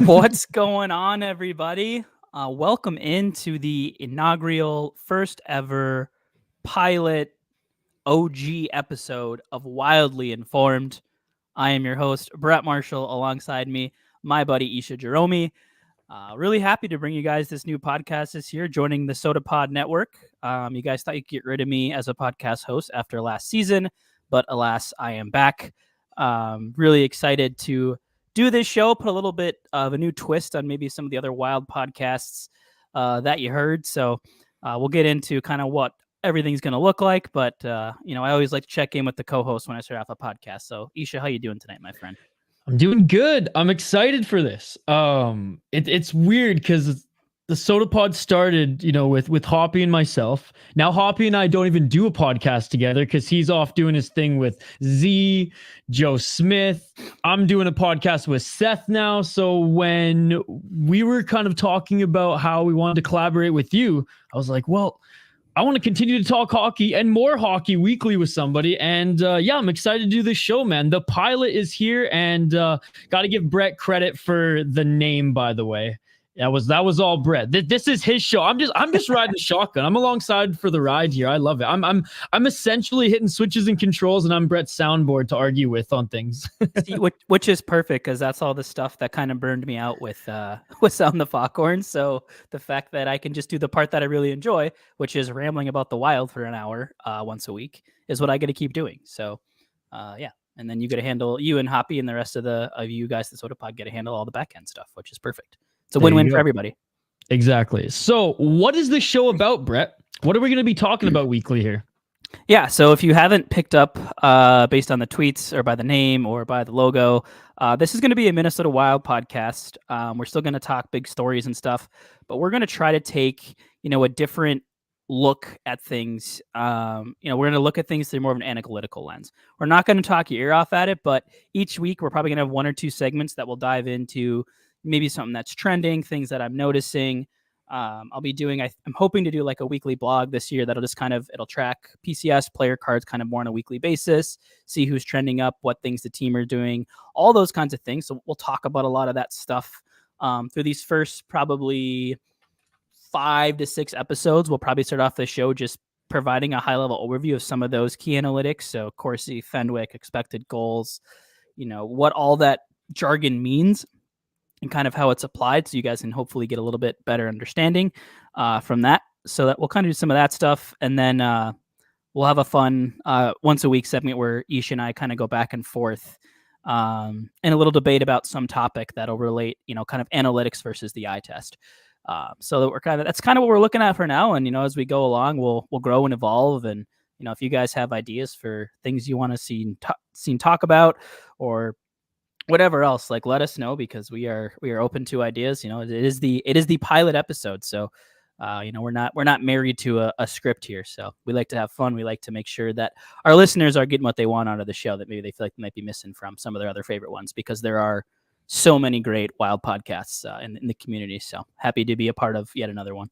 What's going on, everybody? Welcome into the inaugural first ever pilot OG episode of Wildly Informed. I am your host, Brett Marshall, alongside me, my buddy Isha Jerome. Really happy to bring you guys this new podcast this year, joining the Sota Pod Network. You guys thought you'd get rid of me as a podcast host after last season, but alas, I am back. Really excited to do this show, put a little bit of a new twist on maybe some of the other wild podcasts that you heard. So we'll get into kind of what everything's going to look like. But, I always like to check in with the co-host when I start off a podcast. So Isha, how you doing tonight, my friend? I'm doing good. I'm excited for this. It's weird because the Sota Pod started, with Hoppy and myself. Now Hoppy and I don't even do a podcast together because he's off doing his thing with Z, Joe Smith. I'm doing a podcast with Seth now. So when we were kind of talking about how we wanted to collaborate with you, I was like, well, I want to continue to talk hockey and more hockey weekly with somebody. And I'm excited to do this show, man. The pilot is here, and got to give Brett credit for the name, by the way. That was all Brett. This is his show. I'm just riding the shotgun. I'm alongside for the ride here. I love it. I'm essentially hitting switches and controls, and I'm Brett's soundboard to argue with on things. See, which is perfect because that's all the stuff that kind of burned me out with Sound the Foghorn. So the fact that I can just do the part that I really enjoy, which is rambling about the Wild for an hour once a week, is what I get to keep doing. So and then you get to handle, you and Hoppy and the rest of you guys, the Sota Pod, get to handle all the back end stuff, which is perfect. It's a win-win for everybody. Exactly. So what is this show about, Brett? What are we going to be talking about weekly here? Yeah, so if you haven't picked up based on the tweets or by the name or by the logo, this is going to be a Minnesota Wild podcast. We're still going to talk big stories and stuff, but we're going to try to take, a different look at things. We're going to look at things through more of an analytical lens. We're not going to talk your ear off at it, but each week we're probably going to have one or two segments that will dive into maybe something that's trending, things that I'm noticing. I'll be doing, I'm hoping to do like a weekly blog this year that'll just it'll track PCS player cards kind of more on a weekly basis, see who's trending up, what things the team are doing, all those kinds of things. So we'll talk about a lot of that stuff through these first probably 5 to 6 episodes. We'll probably start off the show just providing a high level overview of some of those key analytics. So Corsi, Fenwick, expected goals, what all that jargon means and kind of how it's applied, so you guys can hopefully get a little bit better understanding from that. So that we'll kind of do some of that stuff, and then we'll have a fun once a week segment where Ish and I kind of go back and forth and a little debate about some topic that'll relate, kind of analytics versus the eye test. So that that's kind of what we're looking at for now. And as we go along, we'll grow and evolve. And if you guys have ideas for things you want to see talk about or whatever else, like, let us know, because we are open to ideas. It is the pilot episode, so we're not married to a script here. So we like to have fun. We like to make sure that our listeners are getting what they want out of the show that maybe they feel like they might be missing from some of their other favorite ones, because there are so many great wild podcasts in the community. So happy to be a part of yet another one.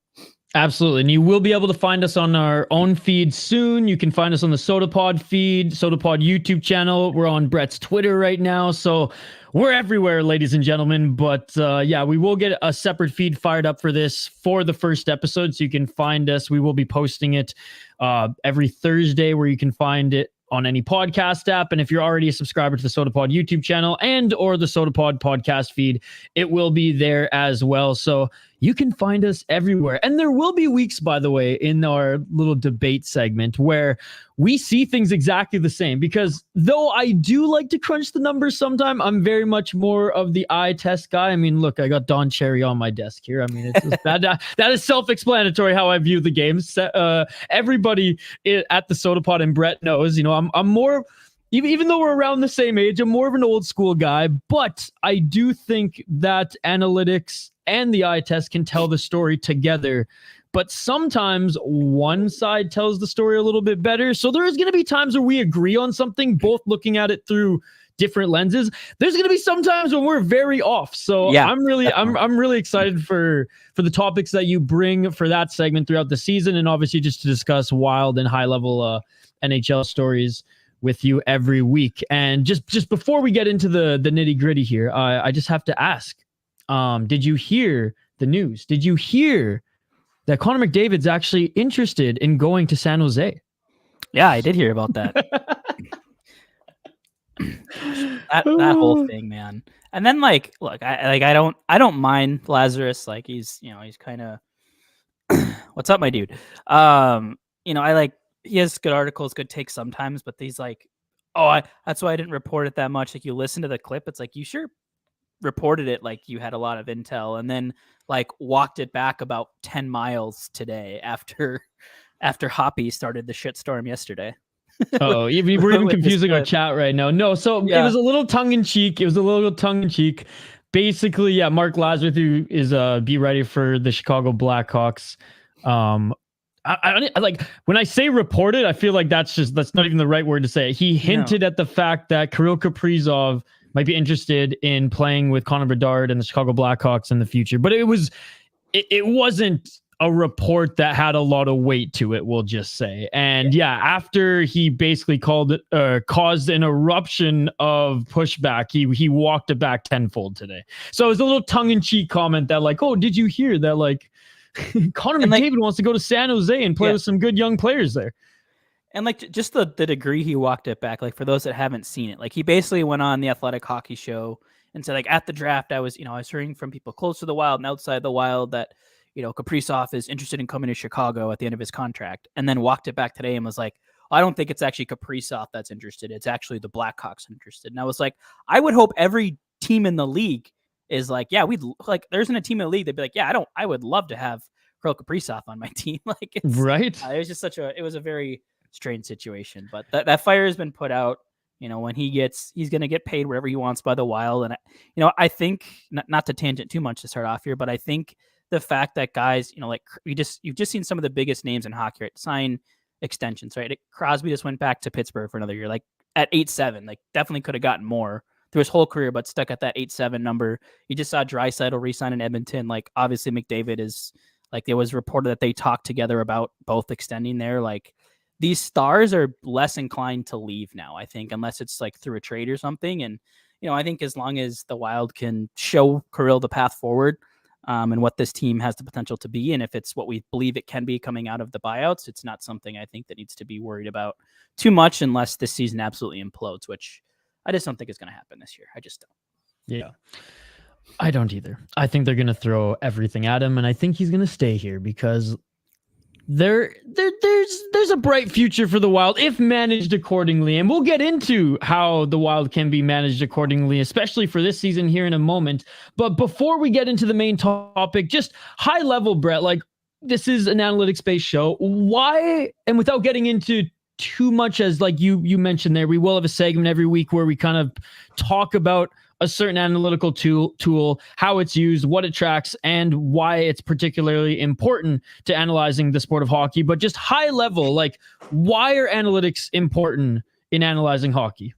Absolutely. And you will be able to find us on our own feed soon. You can find us on the Sota Pod feed, Sota Pod YouTube channel. We're on Brett's Twitter right now. So we're everywhere, ladies and gentlemen. But we will get a separate feed fired up for this for the first episode. So you can find us. We will be posting it every Thursday, where you can find it on any podcast app. And if you're already a subscriber to the Sota Pod YouTube channel and or the Sota Pod podcast feed, it will be there as well. So you can find us everywhere. And there will be weeks, by the way, in our little debate segment where we see things exactly the same, because though I do like to crunch the numbers sometime, I'm very much more of the eye test guy. I mean, look, I got Don Cherry on my desk here. I mean, it's just, that is self-explanatory how I view the games. Everybody at the Sota Pod and Brett knows, I'm more, even though we're around the same age, I'm more of an old school guy, but I do think that analytics and the eye test can tell the story together. But sometimes one side tells the story a little bit better. So there is going to be times where we agree on something, both looking at it through different lenses. There's going to be some times when we're very off. So yeah, I'm really excited for the topics that you bring for that segment throughout the season, and obviously just to discuss wild and high level NHL stories with you every week. And just before we get into the nitty gritty here, I just have to ask, Did you hear the news? Did you hear that Connor McDavid's actually interested in going to San Jose? Yeah, I did hear about that. that whole thing, man. And then like, look, I don't mind Lazarus. Like he's kind of what's up, my dude. I like he has good articles, good takes sometimes, but these like, that's why I didn't report it that much. Like you listen to the clip, it's like you sure reported it like you had a lot of intel, and then like walked it back about 10 miles today after Hoppy started the shitstorm yesterday. Oh, we're even confusing our chat right now. No, so It was a little tongue in cheek. Basically, yeah, Mark Lazarus, who is be ready for the Chicago Blackhawks. I like when I say reported, I feel like that's not even the right word to say. He hinted at the fact that Kirill Kaprizov might be interested in playing with Connor Bedard and the Chicago Blackhawks in the future, but it wasn't a report that had a lot of weight to it, we'll just say. And after he basically caused an eruption of pushback, he walked it back tenfold today. So it was a little tongue-in-cheek comment that like, oh, did you hear that like Connor McDavid wants to go to San Jose and play with some good young players there? And like just the degree he walked it back, like for those that haven't seen it, like he basically went on the Athletic Hockey Show and said like at the draft, I was hearing from people close to the Wild and outside the Wild that, Kaprizov is interested in coming to Chicago at the end of his contract, and then walked it back today and was like, I don't think it's actually Kaprizov that's interested. It's actually the Blackhawks interested. And I was like, I would hope every team in the league is like, yeah, we'd like, there isn't a team in the league that'd be like, yeah, I would love to have Kirill Kaprizov on my team. Like, it's, right. It was just it was a very strange situation, but that fire has been put out. When he's going to get paid wherever he wants by the Wild. And, I think not to tangent too much to start off here, but I think the fact that guys, like you've just seen some of the biggest names in hockey, right, sign extensions, right? Crosby just went back to Pittsburgh for another year, like at 8-7, like definitely could have gotten more through his whole career, but stuck at that 8-7 number. You just saw Draisaitl re-sign in Edmonton. Like obviously McDavid is like, it was reported that they talked together about both extending there. Like these stars are less inclined to leave now, I think, unless it's like through a trade or something. And, I think as long as the Wild can show Kirill the path forward, and what this team has the potential to be, and if it's what we believe it can be coming out of the buyouts, it's not something I think that needs to be worried about too much unless this season absolutely implodes, which I just don't think is going to happen this year. I just don't. Yeah. I don't either. I think they're going to throw everything at him, and I think he's going to stay here because there's a bright future for the Wild if managed accordingly, and we'll get into how the Wild can be managed accordingly, especially for this season here in a moment. But before we get into the main topic, just high level, Brett, like this is an analytics based show. Why, and without getting into too much, as like you mentioned there, we will have a segment every week where we kind of talk about a certain analytical tool, how it's used, what it tracks, and why it's particularly important to analyzing the sport of hockey. But just high level, like why are analytics important in analyzing hockey?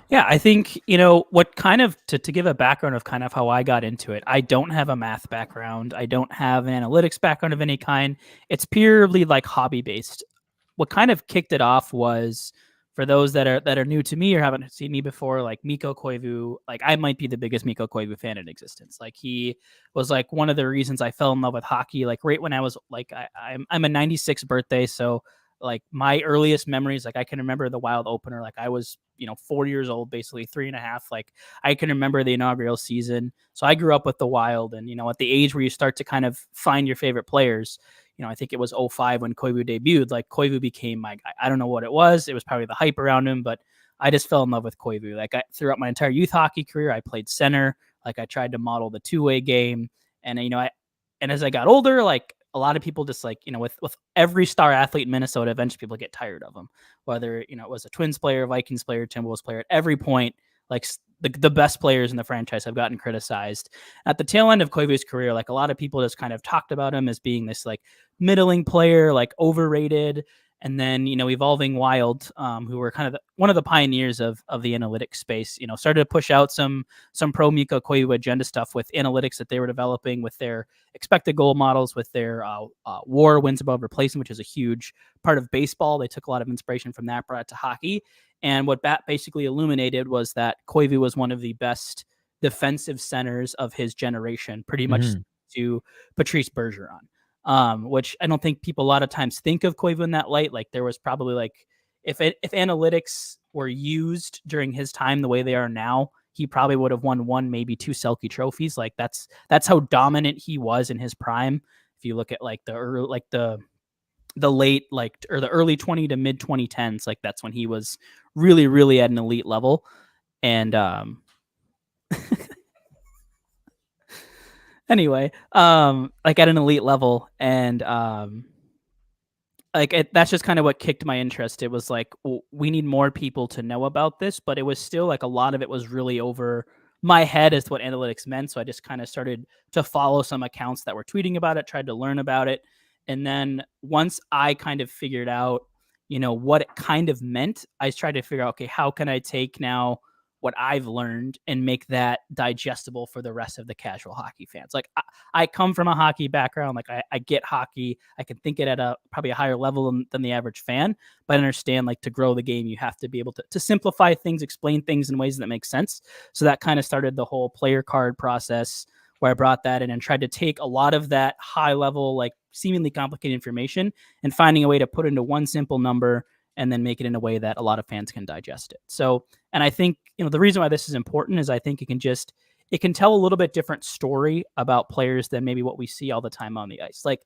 Yeah, I think, what kind of, to give a background of kind of how I got into it, I don't have a math background. I don't have an analytics background of any kind. It's purely like hobby based. What kind of kicked it off was, for those that are new to me or haven't seen me before, like Mikko Koivu, like I might be the biggest Mikko Koivu fan in existence. Like he was like one of the reasons I fell in love with hockey. Like right when I was like, I'm a 96 birthday. So like my earliest memories, like I can remember the Wild opener. Like I was, 4 years old, basically 3.5. Like I can remember the inaugural season. So I grew up with the Wild, and, at the age where you start to kind of find your favorite players, I think it was 2005 when Koivu debuted. Like Koivu became my guy. I don't know what it was. It was probably the hype around him, but I just fell in love with Koivu. Like throughout my entire youth hockey career, I played center. Like I tried to model the two-way game. And, and as I got older, like a lot of people just like, with every star athlete in Minnesota, eventually people get tired of them. Whether, it was a Twins player, Vikings player, Timberwolves player, at every point, like the best players in the franchise have gotten criticized. At the tail end of Koivu's career, like a lot of people just kind of talked about him as being this like middling player, like overrated. And then, Evolving Wild, who were kind of one of the pioneers of the analytics space, started to push out some pro Mikko Koivu agenda stuff with analytics that they were developing with their expected goal models, with their WAR, wins above replacement, which is a huge part of baseball. They took a lot of inspiration from that, brought it to hockey. And what that basically illuminated was that Koivu was one of the best defensive centers of his generation, pretty much Mhm. to Patrice Bergeron. Which I don't think people a lot of times think of Koivu in that light. Like there was probably like if analytics were used during his time the way they are now, he probably would have won one, maybe two Selke trophies. Like that's how dominant he was in his prime. If you look at like the late or the early 20 to mid 2010s, like that's when he was really, really at an elite level. And anyway, like at an elite level, and that's just kind of what kicked my interest. It was like, we need more people to know about this, but it was still like a lot of it was really over my head as to what analytics meant. So I just kind of started to follow some accounts that were tweeting about it, tried to learn about it. And then once I kind of figured out, what it kind of meant, I tried to figure out, okay, how can I take now what I've learned and make that digestible for the rest of the casual hockey fans. Like I come from a hockey background. Like I get hockey. I can think it at probably a higher level than the average fan, but I understand like to grow the game, you have to be able to simplify things, explain things in ways that make sense. So that kind of started the whole player card process where I brought that in and tried to take a lot of that high level, like seemingly complicated information and finding a way to put into one simple number and then make it in a way that a lot of fans can digest it. So, and I think, the reason why this is important is I think it can tell a little bit different story about players than maybe what we see all the time on the ice. Like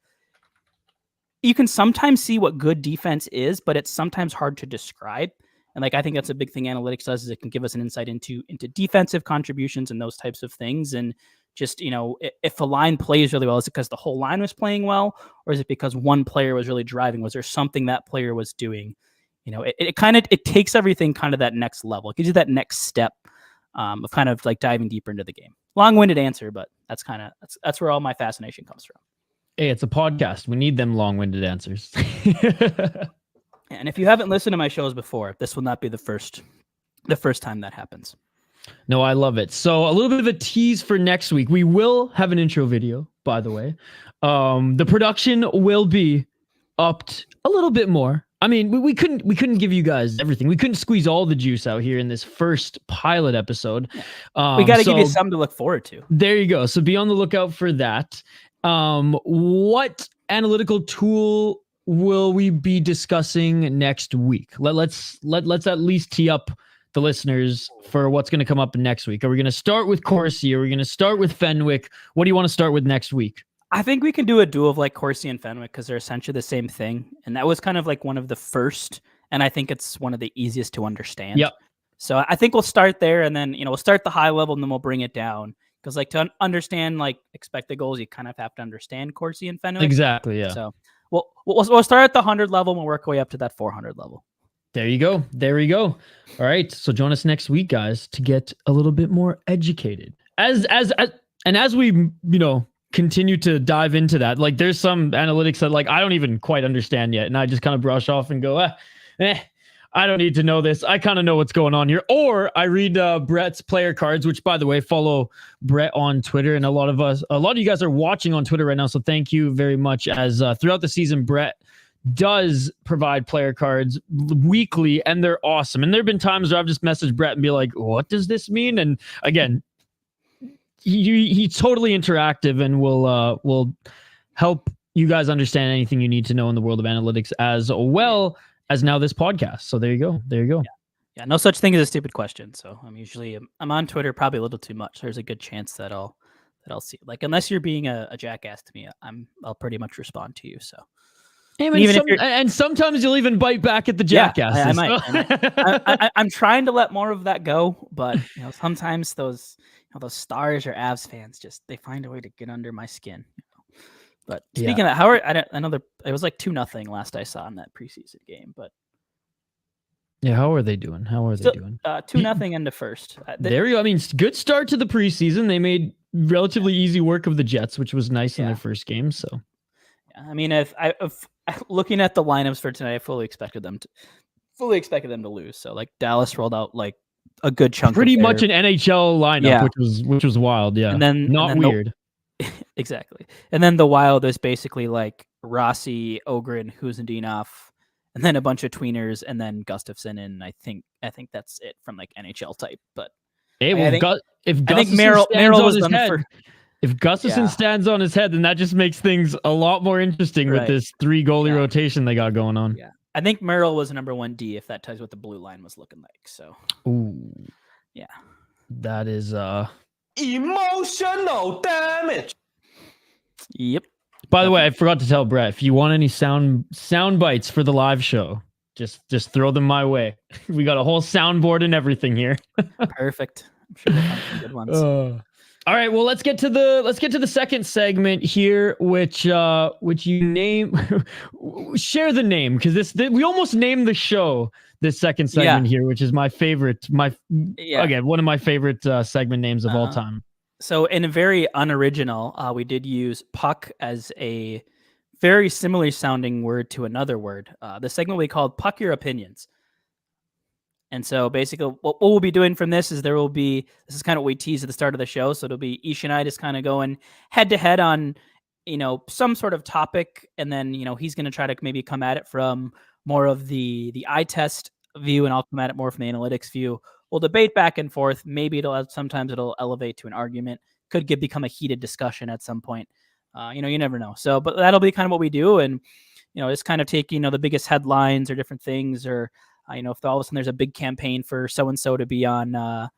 you can sometimes see what good defense is, but it's sometimes hard to describe. And like, I think that's a big thing analytics does, is it can give us an insight into defensive contributions and those types of things. And just, if a line plays really well, is it because the whole line was playing well, or is it because one player was really driving? Was there something that player was doing? It takes everything kind of that next level. It gives you that next step of kind of like diving deeper into the game. Long-winded answer, but that's where all my fascination comes from. Hey, it's a podcast. We need them long-winded answers. And if you haven't listened to my shows before, this will not be the first time that happens. No, I love it. So a little bit of a tease for next week. We will have an intro video, by the way. The production will be upped a little bit more. I mean, we couldn't give you guys everything. We couldn't squeeze all the juice out here in this first pilot episode. We got to give you something to look forward to. There you go. So be on the lookout for that. What analytical tool will we be discussing next week? Let's at least tee up the listeners for what's going to come up next week. Are we going to start with Corsi? Are we going to start with Fenwick? What do you want to start with next week? I think we can do a duo of like Corsi and Fenwick because they're essentially the same thing. And that was kind of like one of the first, and I think it's one of the easiest to understand. Yep. So I think we'll start there, and then, we'll start the high level and then we'll bring it down. Because like to understand like expected goals, you kind of have to understand Corsi and Fenwick. Exactly, yeah. So we'll start at the 100 level and we'll work our way up to that 400 level. There you go. There we go. All right. So join us next week, guys, to get a little bit more educated. As we, continue to dive into that, like there's some analytics that like I don't even quite understand yet. And I just kind of brush off and go, I don't need to know this. I kind of know what's going on here. Or I read Brett's player cards, which, by the way, follow Brett on Twitter. And a lot of you guys are watching on Twitter right now. So thank you very much. As throughout the season, Brett does provide player cards weekly, and they're awesome. And there have been times where I've just messaged Brett and be like, what does this mean? And again, he's totally interactive and will help you guys understand anything you need to know in the world of analytics, as well as now this podcast. So there you go. Yeah, no such thing as a stupid question. So I'm on Twitter probably a little too much. There's a good chance that I'll see, like, unless you're being a jackass to me, I'll pretty much respond to you. So and sometimes you'll even bite back at the jackass. I might. I'm trying to let more of that go, but sometimes those Stars or Avs fans they find a way to get under my skin. But speaking of that, I know it was like 2-0 last I saw in that preseason game, but how are they doing? They doing? 2-0 into first. There you go. I mean, good start to the preseason. They made relatively easy work of the Jets, which was nice in their first game. So, I mean, if looking at the lineups for tonight, I fully expected them to lose. So like Dallas rolled out like a good chunk, pretty much an NHL lineup, which was wild. Yeah, and then weird. Exactly. And then the Wild is basically like Rossi, Ogren, Huzendinov, and then a bunch of tweeners, and then Gustafsson, and I think that's it from like NHL type. But Hey, well, if I think Gustafson stands Merrill on was his done head, for. if Gustafson Yeah. stands on his head, then that just makes things a lot more interesting with Right. this 3 goalie Yeah. rotation they got going on. Yeah. I think Merrill was number 1D if that tells you what the blue line was looking like. So, ooh, yeah. That is emotional damage. Yep. By the way, I forgot to tell Brett, if you want any sound bites for the live show, just throw them my way. We got a whole soundboard and everything here. Perfect. I'm sure we'll find some good ones. All right, well, let's get to the second segment here, which you name share the name, because we almost named the show this second segment here, which is my favorite, again, one of my favorite segment names of all time. So in a very unoriginal, we did use puck as a very similar sounding word to another word. The segment we called Puck Your Opinions. And so basically what we'll be doing from this is this is kind of what we teased at the start of the show. So it'll be Ish and I just kind of going head to head on, some sort of topic. And then, he's going to try to maybe come at it from more of the eye test view, and I'll come at it more from the analytics view. We'll debate back and forth. Maybe sometimes it'll elevate to an argument. Could become a heated discussion at some point. You never know. So, but that'll be kind of what we do. And, just kind of take, the biggest headlines or different things, or, if all of a sudden there's a big campaign for so-and-so to be on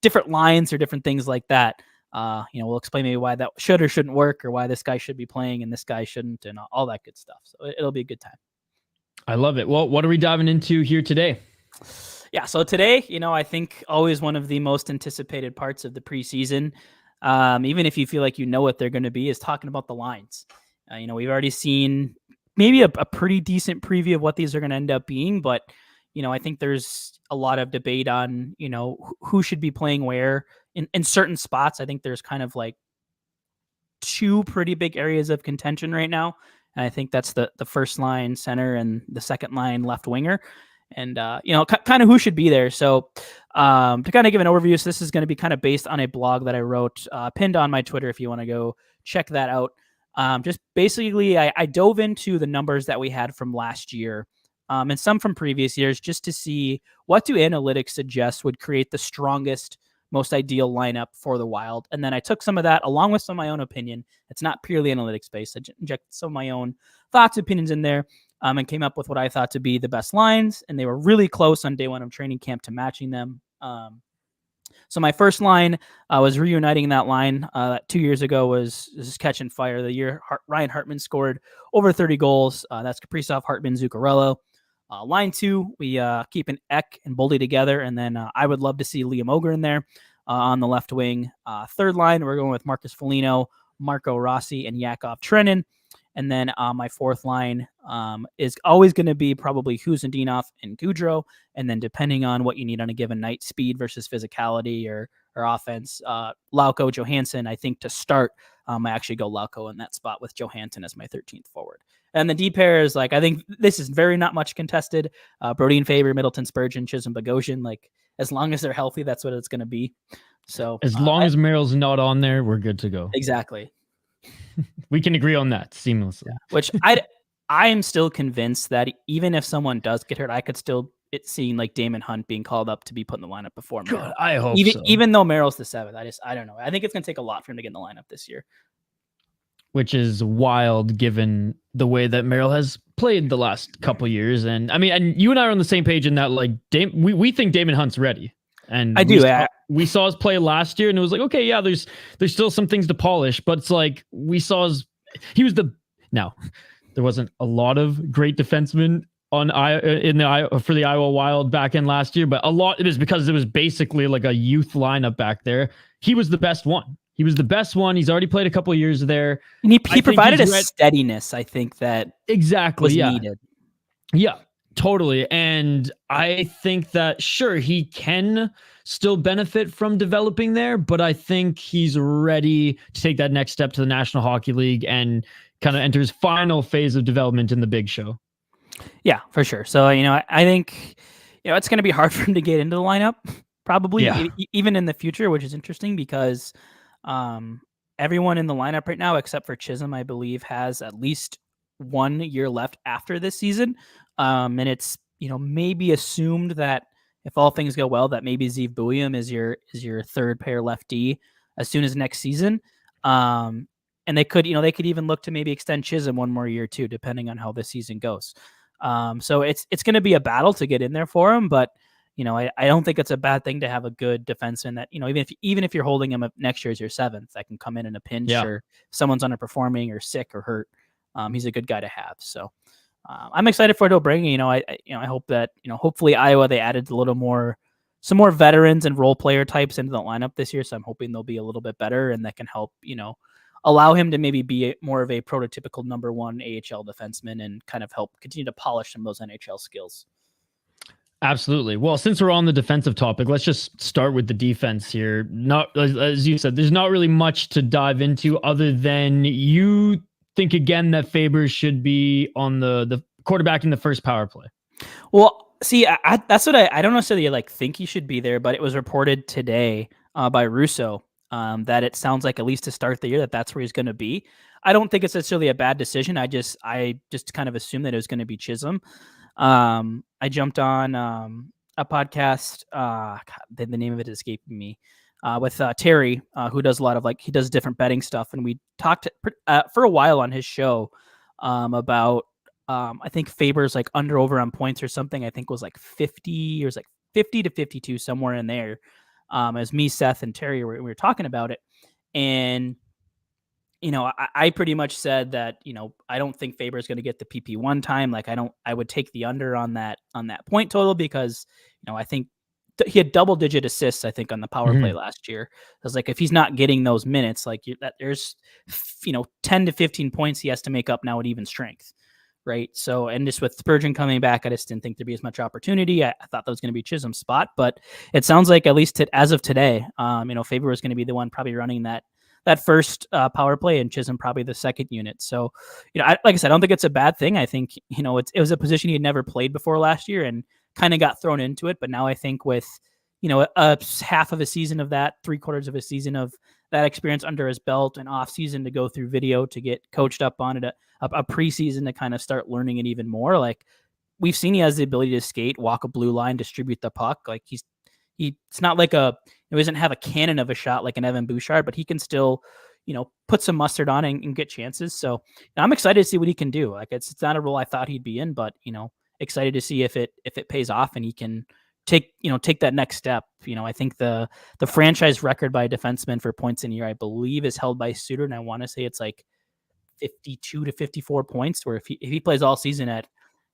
different lines or different things like that, we'll explain maybe why that should or shouldn't work, or why this guy should be playing and this guy shouldn't, and all that good stuff. So it'll be a good time. I love it. Well, what are we diving into here today? Yeah, so today, I think always one of the most anticipated parts of the preseason, even if you feel like you know what they're going to be, is talking about the lines. We've already seen maybe a pretty decent preview of what these are going to end up being, but I think there's a lot of debate on who should be playing where in certain spots. I think there's kind of like 2 pretty big areas of contention right now, and I think that's the first line center and the second line left winger, and kind of who should be there. So to kind of give an overview, so this is going to be kind of based on a blog that I wrote, pinned on my Twitter if you want to go check that out. Just basically, I dove into the numbers that we had from last year, and some from previous years, just to see what do analytics suggest would create the strongest, most ideal lineup for the Wild. And then I took some of that along with some of my own opinion. It's not purely analytics based. I injected some of my own thoughts, opinions in there, and came up with what I thought to be the best lines. And they were really close on day 1 of training camp to matching them. So my first line was reuniting that line 2 years ago was catching fire. The year Ryan Hartman scored over 30 goals. That's Kaprizov, Hartman, Zuccarello. Line 2, we keep an Eck and Boldy together, and then I would love to see Liam Ogre in there on the left wing. Third line, we're going with Marcus Foligno, Marco Rossi, and Yakov Trenin. And then my fourth line is always going to be probably Huzendinov and Goudreau. And then depending on what you need on a given night, speed versus physicality or offense, Lauko, Johansson, I think to start, I actually go Lauko in that spot with Johansson as my 13th forward. And the D pair is I think this is very not much contested. Brodeen Faber, Middleton, Spurgeon, Chisholm, Bogosian, as long as they're healthy, that's what it's going to be. So as long as Merrill's not on there, we're good to go. Exactly. We can agree on that seamlessly. Yeah. Which I am still convinced that even if someone does get hurt, I could still seeing Damon Hunt being called up to be put in the lineup before Merrill. God, I hope so. Even though Merrill's the 7th, I don't know. I think it's going to take a lot for him to get in the lineup this year. Which is wild given the way that Merrill has played the last couple years. And I mean, and you and I are on the same page in that we think Damon Hunt's ready. And we saw his play last year, and it was okay, yeah, there's still some things to polish, but it's there wasn't a lot of great defensemen for the Iowa Wild back in last year, but a lot it is because it was basically a youth lineup back there. He was the best one. He's already played a couple of years there. And he provided a steadiness, I think, that was needed. Yeah. Totally. And I think that, sure, he can still benefit from developing there, but I think he's ready to take that next step to the National Hockey League and kind of enter his final phase of development in the big show. Yeah, for sure. So, I think, it's going to be hard for him to get into the lineup, probably, even in the future, which is interesting because everyone in the lineup right now, except for Chisholm, I believe, has at least 1 year left after this season. And it's, maybe assumed that if all things go well, that maybe Zeev Buium is your third pair lefty as soon as next season. And they could even look to maybe extend Chisholm one more year too, depending on how this season goes. So it's going to be a battle to get in there for him, but I don't think it's a bad thing to have a good defenseman that, even if you're holding him up next year as your seventh, that can come in a pinch or someone's underperforming or sick or hurt. He's a good guy to have. So I'm excited for it to bring. I hope that hopefully Iowa, they added some more veterans and role player types into the lineup this year. So I'm hoping they'll be a little bit better and that can help allow him to maybe be more of a prototypical number one AHL defenseman and kind of help continue to polish some of those NHL skills. Absolutely. Well, since we're on the defensive topic, let's just start with the defense here. Not, as you said, there's not really much to dive into other than you think again that Faber should be on the quarterback in the first power play. Well, see, that's what I don't necessarily think he should be there, but it was reported today by Russo that it sounds like, at least to start the year, that's where he's going to be. I don't think it's necessarily a bad decision. I just kind of assumed that it was going to be Chisholm. I jumped on a podcast. The name of it is escaping me. With Terry, who does a lot of he does different betting stuff, and we talked for a while on his show about I think Faber's under over on points or something. I think was 50 or 50 to 52, somewhere in there. As me, Seth, and Terry we were talking about it, and I pretty much said that I don't think Faber is going to get the PP one time. I would take the under on that point total because I think he had double digit assists, I think, on the power play last year. I was if he's not getting those minutes, there's 10 to 15 points he has to make up now at even strength. Right. So, and just with Spurgeon coming back, I just didn't think there'd be as much opportunity. I thought that was going to be Chisholm's spot, but it sounds like, at least as of today, Faber was going to be the one probably running that first power play, and Chisholm probably the second unit. So, like I said, I don't think it's a bad thing. I think, it was a position he had never played before last year and kind of got thrown into it. But now I think with, a half of a season of that, 3/4 of a season of that experience under his belt, and off season to go through video to get coached up on it, a preseason to kind of start learning it even more. We've seen he has the ability to skate, walk a blue line, distribute the puck. It's not he doesn't have a cannon of a shot like an Evan Bouchard, but he can still, put some mustard on and get chances. So I'm excited to see what he can do. It's not a role I thought he'd be in, but, excited to see if it pays off and he can take that next step. I think the franchise record by a defenseman for points in a year, I believe, is held by Suter. And I want to say it's 52 to 54 points, where if he plays all season at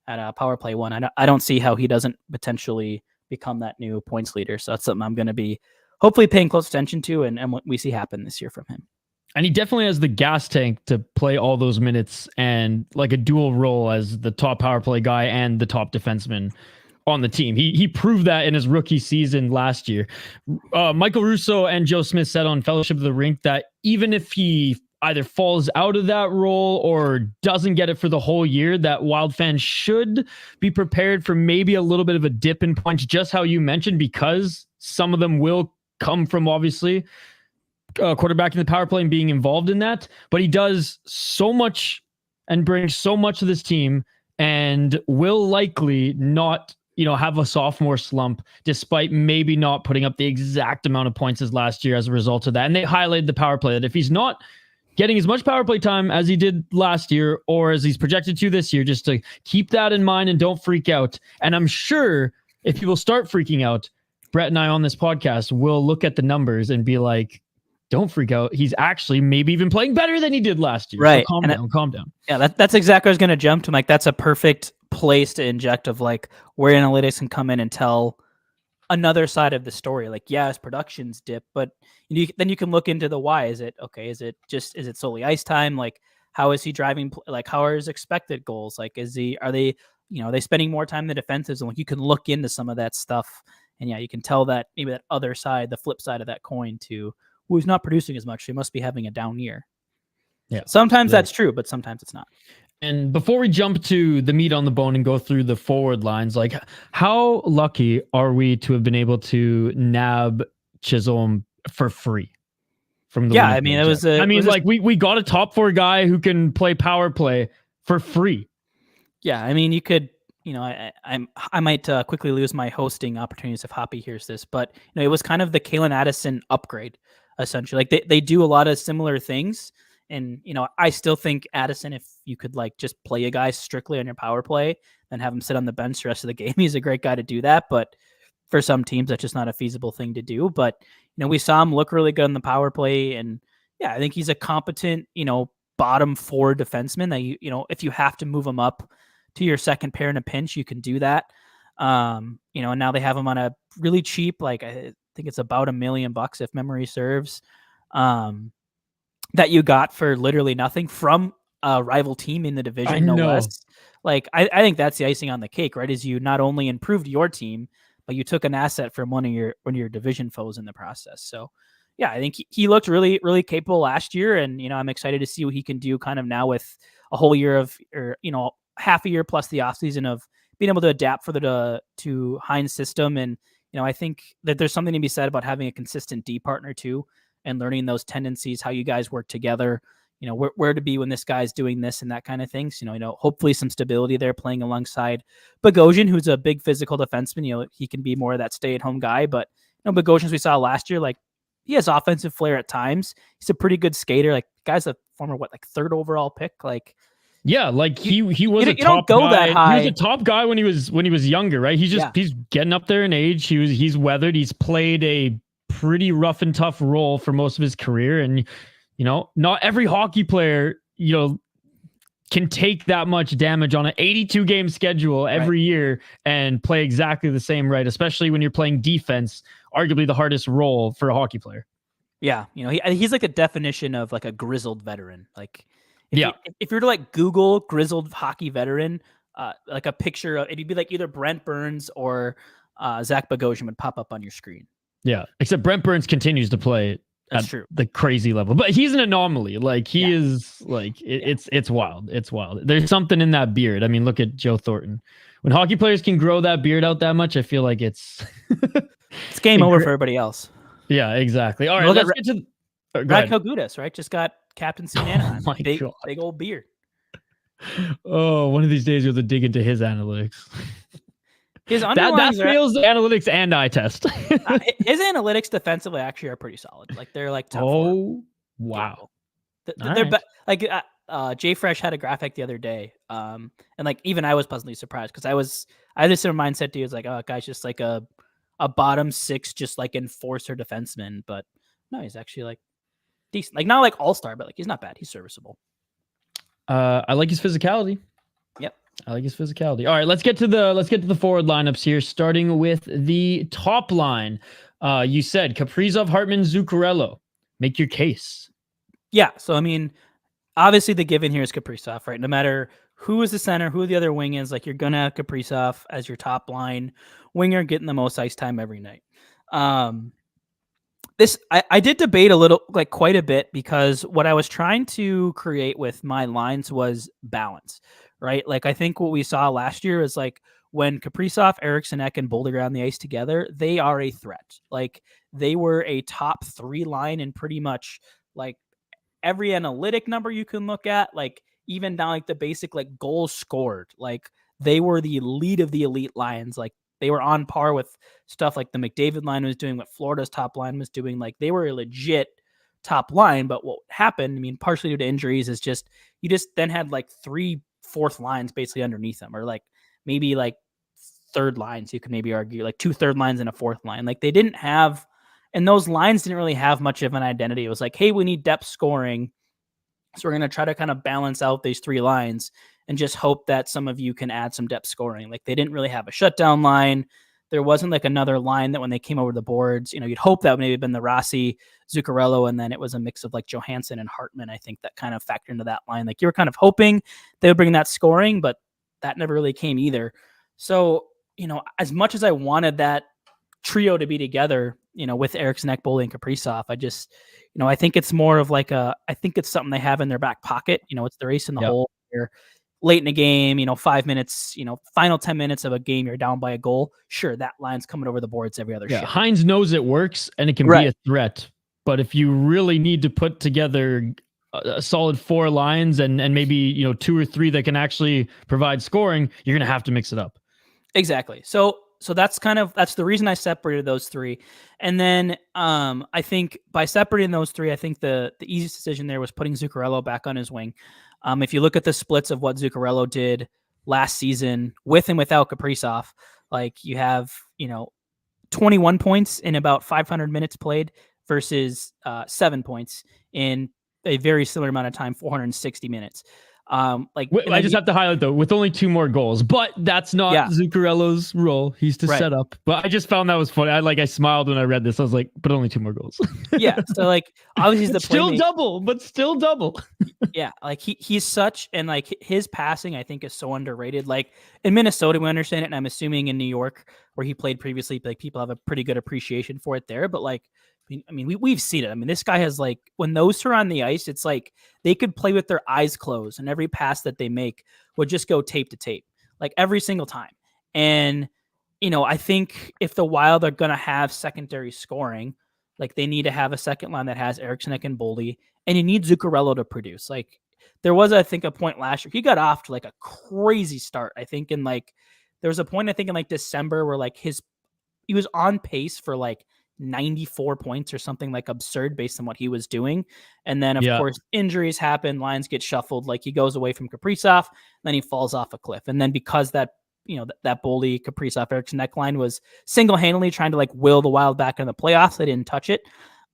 a power play one, I don't see how he doesn't potentially become that new points leader. So that's something I'm going to be hopefully paying close attention to and what we see happen this year from him. And he definitely has the gas tank to play all those minutes and a dual role as the top power play guy and the top defenseman on the team. He proved that in his rookie season last year. Michael Russo and Joe Smith said on Fellowship of the Rink that even if he either falls out of that role or doesn't get it for the whole year, that Wild fans should be prepared for maybe a little bit of a dip in points, just how you mentioned, because some of them will come from, obviously, quarterback in the power play and being involved in that. But he does so much and brings so much to this team and will likely not have a sophomore slump, despite maybe not putting up the exact amount of points as last year as a result of that. And they highlighted the power play, that if he's not getting as much power play time as he did last year or as he's projected to this year, just to keep that in mind and don't freak out. And I'm sure if people start freaking out, Brett and I on this podcast will look at the numbers and be like, don't freak out. He's actually maybe even playing better than he did last year. Right. So calm down. Yeah, that's exactly what I was going to jump to. That's a perfect place to inject of where analytics can come in and tell another side of the story. His production's dip, but then you can look into the why. Is it solely ice time? How is he driving? How are his expected goals? Are they spending more time in the defensives? And you can look into some of that stuff. And yeah, you can tell that maybe that other side, the flip side of that coin too, who's not producing as much. He must be having a down year. Yeah. Sometimes that's true, but sometimes it's not. And before we jump to the meat on the bone and go through the forward lines, how lucky are we to have been able to nab Chisholm for free from the? Yeah, we got a top four guy who can play power play for free. Yeah, you could I might quickly lose my hosting opportunities if Hoppy hears this, but it was kind of the Kalen Addison upgrade, essentially. Like they do a lot of similar things, and I still think Addison, if you could like just play a guy strictly on your power play and have him sit on the bench the rest of the game, he's a great guy to do that. But for some teams, that's just not a feasible thing to do. But we saw him look really good in the power play, and yeah, I think he's a competent, bottom four defenseman that if you have to move him up to your second pair in a pinch, you can do that. And now they have him on a really cheap, like I think it's about $1 million if memory serves, that you got for literally nothing from a rival team in the division, no less. Like I think that's the icing on the cake, right? Is you not only improved your team, but you took an asset from one of your division foes in the process. So yeah, I think he looked really, really capable last year, and I'm excited to see what he can do kind of now with a whole year of, or half a year plus the offseason of being able to adapt to Heinz system. And I think that there's something to be said about having a consistent D partner too, and learning those tendencies, how you guys work together, where to be when this guy's doing this and that kind of things. Hopefully some stability there playing alongside Bogosian, who's a big physical defenseman. He can be more of that stay-at-home guy, but Bogosian, as we saw last year, like he has offensive flair at times. He's a pretty good skater. Like guy's a former third overall pick. Like yeah, like he was a top guy. He was a top guy when he was younger, right? He's getting up there in age. He's weathered. He's played a pretty rough and tough role for most of his career, and not every hockey player can take that much damage on an 82 game schedule every year and play exactly the same, right? Especially when you're playing defense, arguably the hardest role for a hockey player. Yeah, he's like the definition of like a grizzled veteran. Like if you were to like Google grizzled hockey veteran, like a picture of it'd be like either Brent Burns or Zach Bogosian would pop up on your screen. Yeah, except Brent Burns continues to play at the crazy level, but he's an anomaly. Like he is like it's wild. It's wild. There's something in that beard. I mean, look at Joe Thornton. When hockey players can grow that beard out that much, I feel like it's game over for everybody else. Yeah, exactly. All right, let's get to Radko Gudas, right? Just got captaincy in Anaheim. Big old beard. Oh, one of these days you'll have to dig into his analytics. His that fails the analytics and eye test. His analytics defensively actually are pretty solid. Like they're like top four. Wow. They're like Jay Fresh had a graphic the other day, and like even I was pleasantly surprised because I had this sort of mindset. Dude, was like, oh, guy's just like a bottom six, just like enforcer defenseman. But no, he's actually like decent. Like not like all-star, but like he's not bad. He's serviceable. I like his physicality. Yep. I like his physicality. All right, let's get to the forward lineups here, starting with the top line. You said Kaprizov, Hartman, Zuccarello. Make your case. Yeah, so I mean, obviously the given here is Kaprizov, right? No matter who is the center, who the other wing is, like you're gonna have Kaprizov as your top line winger getting the most ice time every night. I did debate quite a bit, because what I was trying to create with my lines was balance, right? Like I think what we saw last year is like when Kaprizov, Eriksson Ek, and Boulder are on the ice together, they are a threat. Like they were a top three line in pretty much like every analytic number you can look at, like even down like the basic like goals scored. Like they were the elite of the elite lines. Like they were on par with stuff like the McDavid line was doing, what Florida's top line was doing. Like they were a legit top line. But what happened, I mean, partially due to injuries, is just you just then had like 3 fourth lines basically underneath them, or like maybe like third lines. You could maybe argue like 2 third lines and a fourth line. Like they didn't have, and those lines didn't really have much of an identity. It was like, hey, we need depth scoring, so we're going to try to kind of balance out these 3 lines and just hope that some of you can add some depth scoring. Like they didn't really have a shutdown line. There wasn't like another line that when they came over the boards, you'd hope that would maybe have been the Rossi, Zuccarello, and then it was a mix of like Johansson and Hartman. I think that kind of factored into that line. Like you were kind of hoping they would bring that scoring, but that never really came either. So, as much as I wanted that trio to be together, with Eriksson Ek, Boldy, and Kaprizov, I just, I think it's more of like I think it's something they have in their back pocket. It's the race in the hole here. Late in a game, 5 minutes, final 10 minutes of a game, you're down by a goal. Sure, that line's coming over the boards every other shift. Heinz knows it works and it can be a threat. But if you really need to put together a solid 4 lines and maybe 2 or 3 that can actually provide scoring, you're gonna have to mix it up. Exactly. So that's the reason I separated those 3. And then I think by separating those 3, I think the easiest decision there was putting Zuccarello back on his wing. If you look at the splits of what Zuccarello did last season with and without Kaprizov, like you have 21 points in about 500 minutes played versus 7 points in a very similar amount of time, 460 minutes. I just have to highlight though, with only 2 more goals, but that's not Zuccarello's role. He's to set up. But I just found that was funny. I smiled when I read this. I was like, but only 2 more goals. Yeah. So like obviously he's the still double, but still double. Yeah. Like he's such, and like his passing, I think, is so underrated. Like in Minnesota, we understand it. And I'm assuming in New York, where he played previously, like people have a pretty good appreciation for it there. But like, I mean, we've seen it. I mean, this guy has, like, when those 2 are on the ice, it's like they could play with their eyes closed, and every pass that they make would just go tape to tape, like every single time. And, I think if the Wild are going to have secondary scoring, like they need to have a second line that has Eriksson and Boldy, and you need Zuccarello to produce. Like there was, I think, a point last year. He got off to like a crazy start. I think there was a point, I think in like December, where like he was on pace for like 94 points or something like absurd based on what he was doing. And then of course injuries happen, lines get shuffled, like he goes away from Kaprizov, then he falls off a cliff. And then because that Boldy, Kaprizov, Eriksson neck line was single-handedly trying to like will the Wild back in the playoffs, they didn't touch it.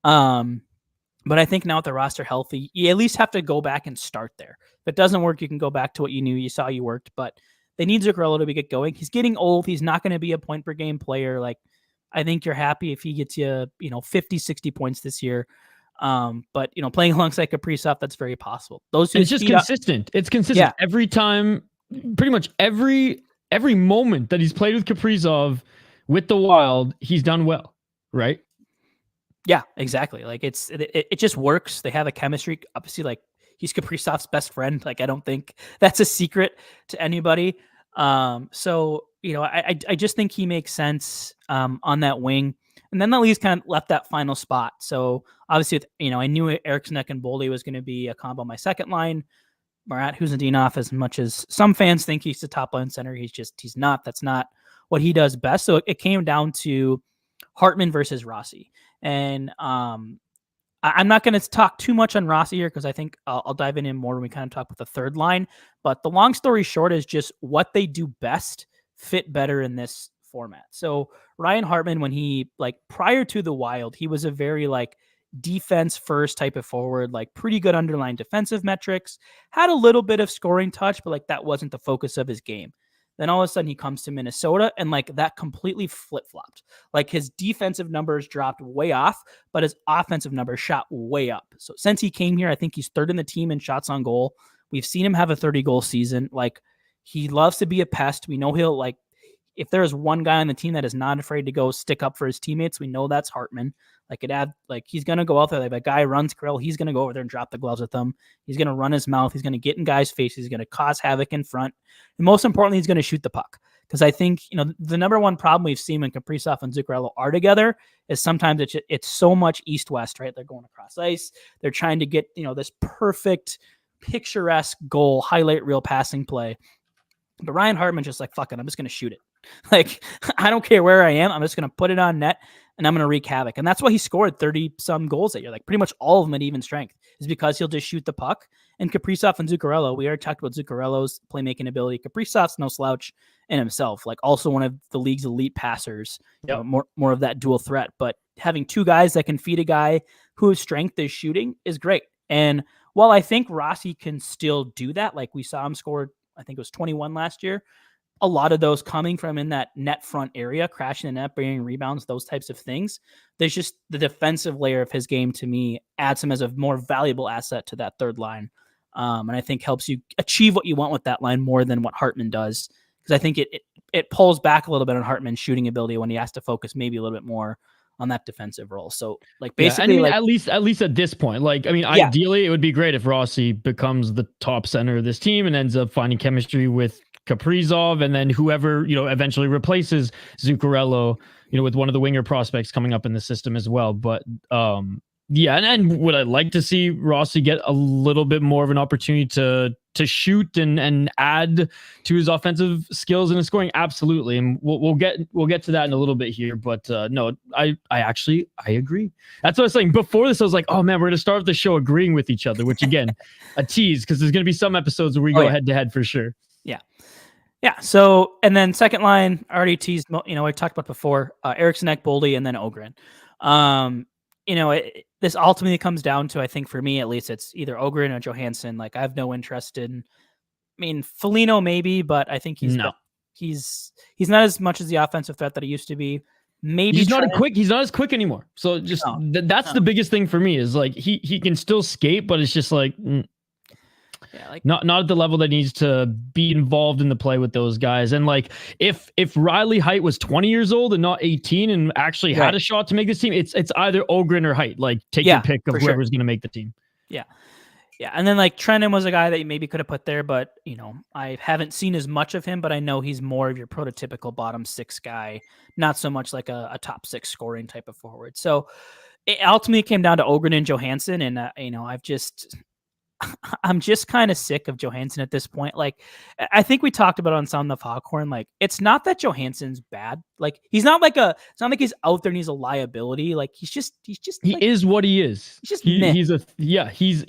But I think now with the roster healthy, you at least have to go back and start there. If it doesn't work, you can go back to what you saw you worked, but they need Zuccarello to get going. He's getting old. He's not going to be a point per game player. Like, I think you're happy if he gets you, 50, 60 points this year. But playing alongside Kaprizov, that's very possible. It's just consistent. It's consistent every time. Pretty much every moment that he's played with Kaprizov with the Wild, he's done well, right? Yeah, exactly. Like it just works. They have a chemistry. Obviously, like he's Kaprizov's best friend. Like I don't think that's a secret to anybody. So I just think he makes sense on that wing. And then the Leafs kind of left that final spot. So obviously, I knew Eriksson and Boldy was going to be a combo on my second line. Marat Huzandinov, as much as some fans think he's the top line center, he's not. That's not what he does best. So it came down to Hartman versus Rossi. And I'm not going to talk too much on Rossi here because I think I'll dive in more when we kind of talk about the third line. But the long story short is just what they do best fit better in this format. So Ryan Hartman, when he prior to the Wild, he was a very defense first type of forward, pretty good underlying defensive metrics, had a little bit of scoring touch, but that wasn't the focus of his game. Then all of a sudden he comes to Minnesota and that completely flip-flopped. His defensive numbers dropped way off, but his offensive numbers shot way up. So since he came here, I think he's third in the team in shots on goal. We've seen him have a 30-goal season. He loves to be a pest. We know he'll if there is one guy on the team that is not afraid to go stick up for his teammates, we know that's Hartman. He's going to go out there. If a guy runs Krill, he's going to go over there and drop the gloves with them. He's going to run his mouth. He's going to get in guys' faces. He's going to cause havoc in front. And most importantly, he's going to shoot the puck. Because I think, the number one problem we've seen when Kaprizov and Zuccarello are together is sometimes it's so much east-west, right? They're going across ice. They're trying to get, this perfect, picturesque goal, highlight reel passing play. But Ryan Hartman's just fuck it, I'm just going to shoot it. I don't care where I am. I'm just going to put it on net and I'm going to wreak havoc. And that's why he scored 30-some goals that year. Pretty much all of them at even strength is because he'll just shoot the puck. And Kaprizov and Zuccarello, we already talked about Zuccarello's playmaking ability. Kaprizov's no slouch in himself. Also one of the league's elite passers. Yep. More of that dual threat. But having two guys that can feed a guy whose strength is shooting is great. And while I think Rossi can still do that, we saw him score, I think it was 21 last year, a lot of those coming from in that net front area, crashing the net, bringing rebounds, those types of things. There's just the defensive layer of his game to me adds him as a more valuable asset to that third line. And I think helps you achieve what you want with that line more than what Hartman does. Because I think it pulls back a little bit on Hartman's shooting ability when he has to focus maybe a little bit more on that defensive role. So basically, at least at this point, ideally it would be great if Rossi becomes the top center of this team and ends up finding chemistry with Kaprizov and then whoever, eventually replaces Zuccarello, with one of the winger prospects coming up in the system as well. But Yeah, and would I like to see Rossi get a little bit more of an opportunity to shoot and add to his offensive skills and his scoring? Absolutely, and we'll get to that in a little bit here. But no, I agree. That's what I was saying before this. I was like, oh man, we're gonna start the show agreeing with each other, which again, a tease because there's gonna be some episodes where we go head to head for sure. Yeah. So, and then second line, already teased, I talked about before, Eriksson, Boldy, and then Ogren. This ultimately comes down to, I think for me, at least, it's either Ogren or Johansson. Like I have no interest in, Foligno maybe, but I think he's not as much as the offensive threat that he used to be. Maybe he's not as quick anymore. So just that's the biggest thing for me is like he can still skate, but it's just like not at the level that needs to be involved in the play with those guys. And like if Riley Height was 20 years old and not 18 and actually had a shot to make this team, it's either Ogren or Height. Like take your pick of whoever's going to make the team. Yeah. Yeah. And then like Trenton was a guy that you maybe could have put there, but I haven't seen as much of him, but I know he's more of your prototypical bottom six guy, not so much like a top six scoring type of forward. So it ultimately came down to Ogren and Johansson. And, I'm just kind of sick of Johansson at this point. Like, I think we talked about on Sound the Foghorn. Like, it's not that Johansson's bad. Like, it's not like he's out there and he's a liability. Like, he's just he is what he is. He's just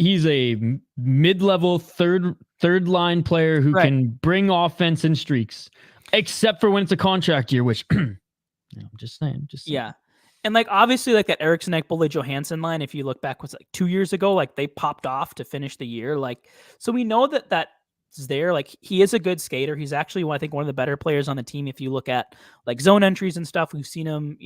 he's a mid-level third line player who can bring offense in streaks, except for when it's a contract year, which I'm just saying. Yeah. And like obviously like that Eriksson, Ekbolid, Johansson line, if you look back, was like 2 years ago, like they popped off to finish the year. Like, so we know that's there. Like he is a good skater. He's actually, I think, one of the better players on the team. If you look at like zone entries and stuff, we've seen him,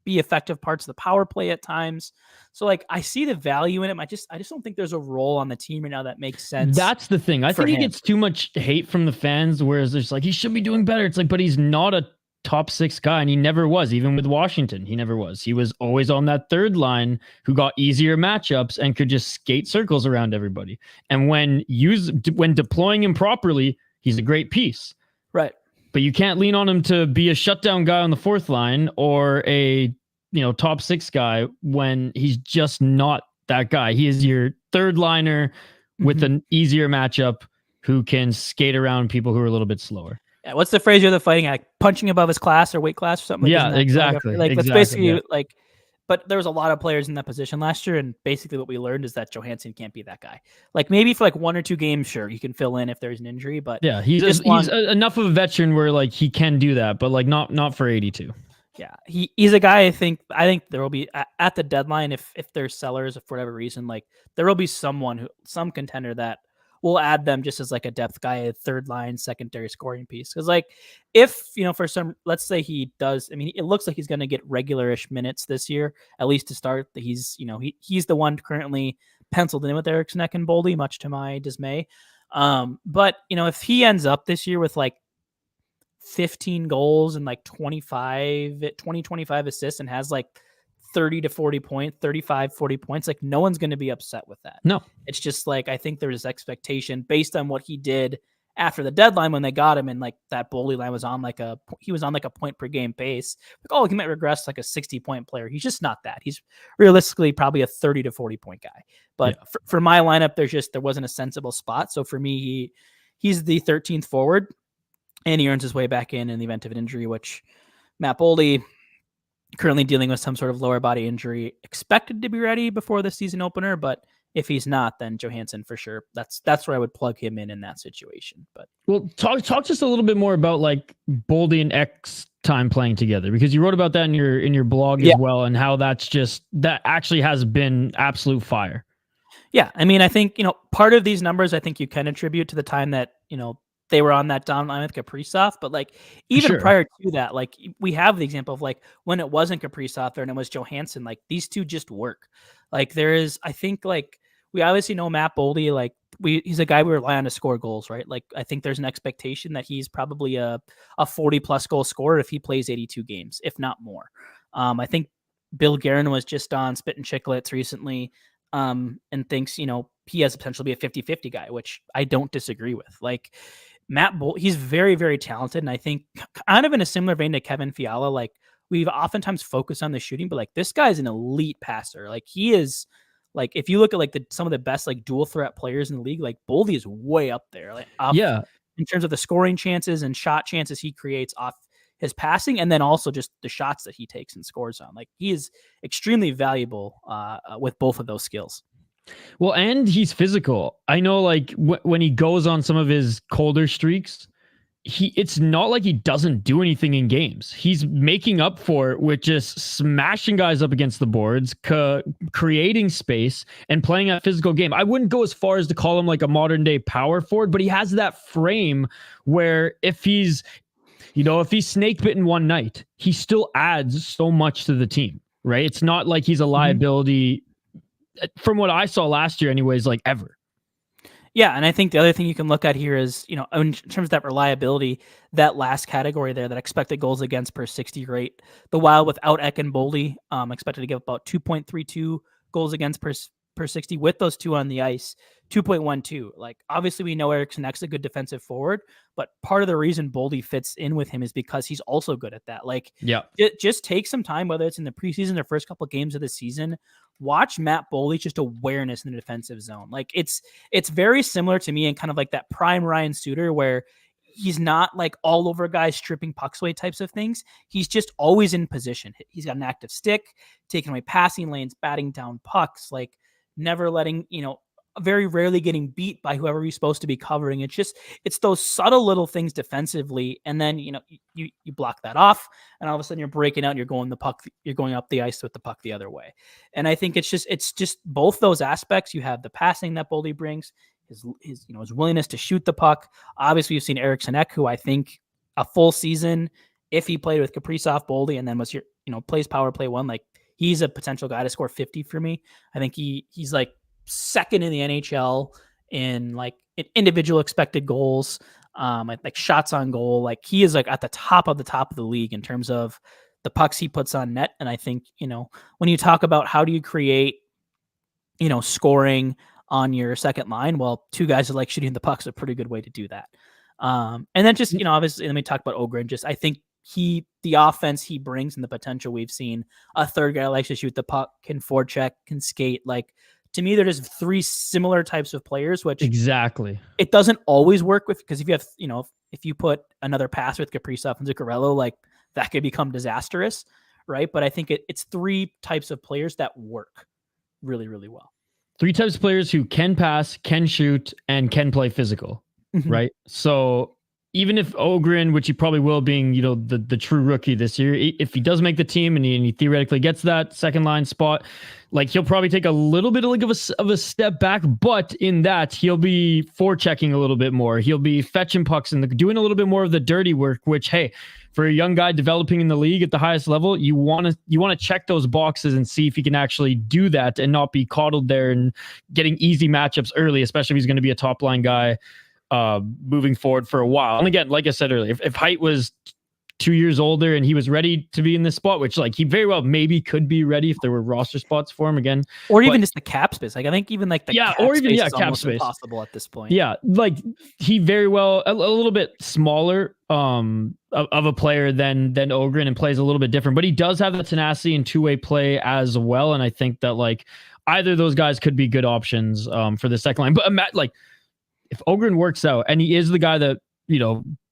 be effective parts of the power play at times. So like I see the value in him. I just don't think there's a role on the team right now that makes sense. That's the thing. I think he gets too much hate from the fans, whereas there's like he should be doing better. It's like, but he's not a top six guy, and he never was. Even with Washington, he never was. He was always on that third line who got easier matchups and could just skate circles around everybody. And when deploying him properly, he's a great piece. Right. But you can't lean on him to be a shutdown guy on the fourth line or a top six guy when he's just not that guy. He is your third liner with an easier matchup who can skate around people who are a little bit slower. Yeah, what's the phrase you're fighting at? Punching above his class or weight class or something? Yeah, exactly. Like that's basically like, but there was a lot of players in that position last year, and basically what we learned is that Johansson can't be that guy. Like maybe for like 1 or 2 games, sure, he can fill in if there's an injury, but yeah, he's enough of a veteran where like he can do that, but like not for 82. Yeah, he's a guy. I think there will be at the deadline if there's sellers for whatever reason, like there will be some contender that we'll add them just as like a depth guy, a third line, secondary scoring piece. Because like if, for some, let's say he does, it looks like he's going to get regular-ish minutes this year, at least to start. He's, he's the one currently penciled in with Eriksson and Boldy, much to my dismay. But, if he ends up this year with like 15 goals and like 25 assists and has like 30 to 40 points, 35, 40 points, like no one's going to be upset with that. No, it's just like, I think there's expectation based on what he did after the deadline when they got him. And like that Boldy line was on like a point per game pace. Like, oh, he might regress like a 60-point player. He's just not that. He's realistically probably a 30 to 40 point guy. But for my lineup, there wasn't a sensible spot. So for me, he's the 13th forward and he earns his way back in the event of an injury, which Matt Boldy, currently dealing with some sort of lower body injury, expected to be ready before the season opener. But if he's not, then Johansson for sure. That's where I would plug him in that situation. But well, talk just a little bit more about like Boldy and X time playing together, because you wrote about that in your blog as well, and how that actually has been absolute fire. Yeah, I think part of these numbers I think you can attribute to the time that they were on that down line with Kaprizov, but like even prior to that, like we have the example of like when it wasn't Kaprizov there and it was Johansson, like these two just work. Like there is, I think like we obviously know Matt Boldy, like he's a guy we rely on to score goals, right? Like I think there's an expectation that he's probably a 40 plus goal scorer if he plays 82 games, if not more. I think Bill Guerin was just on Spit and Chicklets recently and thinks, he has the potential to be a 50-50 guy, which I don't disagree with. Like Matt Boldy, he's very, very talented. And I think kind of in a similar vein to Kevin Fiala, like we've oftentimes focused on the shooting, but like this guy's an elite passer. Like he is, like if you look at like some of the best like dual threat players in the league, like Boldy is way up there. Like Yeah. in terms of the scoring chances and shot chances he creates off his passing, and then also just the shots that he takes and scores on. Like he is extremely valuable with both of those skills. Well, and he's physical. I know, like when he goes on some of his colder streaks, it's not like he doesn't do anything in games. He's making up for it with just smashing guys up against the boards, creating space, and playing a physical game. I wouldn't go as far as to call him like a modern day power forward, but he has that frame where if he's snake bitten one night, he still adds so much to the team, right? It's not like he's a liability from what I saw last year anyways, like ever. Yeah, and I think the other thing you can look at here is, in terms of that reliability, that last category there, that expected goals against per 60 rate, the Wild without Ek and Boldy expected to give about 2.32 goals against per 60 with those two on the ice, 2.12. Like, obviously we know Eriksson Ek's a good defensive forward, but part of the reason Boldy fits in with him is because he's also good at that. Like, just take some time, whether it's in the preseason or first couple of games of the season, watch Matt Boldy's just awareness in the defensive zone. Like, it's very similar to me and kind of like that prime Ryan Suter, where he's not like all over guys stripping pucks away types of things. He's just always in position. He's got an active stick, taking away passing lanes, batting down pucks, like never letting, very rarely getting beat by whoever he's supposed to be covering. It's those subtle little things defensively. And then, you block that off, and all of a sudden you're breaking out and you're going up the ice with the puck the other way. And I think it's just both those aspects. You have the passing that Boldy brings, his willingness to shoot the puck. Obviously you've seen Eriksson Ek, who I think a full season, if he played with Kaprizov, Boldy, and then was plays power play one, like he's a potential guy to score 50 for me. I think he's like second in the NHL in like individual expected goals, like shots on goal. Like he is like at the top of the league in terms of the pucks he puts on net. And I think, when you talk about how do you create, scoring on your second line, well, two guys that like shooting the puck's a pretty good way to do that. And then just, obviously, let me talk about Ogren. Just, I think the offense he brings and the potential we've seen, a third guy that likes to shoot the puck, can forecheck, can skate. Like, to me, they're just three similar types of players, which exactly it doesn't always work with, because if you have, if you put another pass with Kaprizov and Zuccarello, like that could become disastrous, right? But I think it's three types of players that work really, really well. Three types of players who can pass, can shoot, and can play physical, right? So even if Ogren, which he probably will, being the true rookie this year, if he does make the team and he theoretically gets that second line spot, like he'll probably take a little bit of a step back, but in that he'll be forechecking a little bit more. He'll be fetching pucks and doing a little bit more of the dirty work, which, hey, for a young guy developing in the league at the highest level, you want to check those boxes and see if he can actually do that and not be coddled there and getting easy matchups early, especially if he's going to be a top line guy moving forward for a while. And again, like I said earlier, if Height was 2 years older and he was ready to be in this spot, which like he very well maybe could be ready if there were roster spots for him again, or even just the cap space. Like I think even like the cap space is cap space impossible at this point. Yeah, like he very well a little bit smaller of a player than Ogren, and plays a little bit different, but he does have the tenacity and two-way play as well. And I think that like either of those guys could be good options for the second line. But like, if Ogren works out and he is the guy that,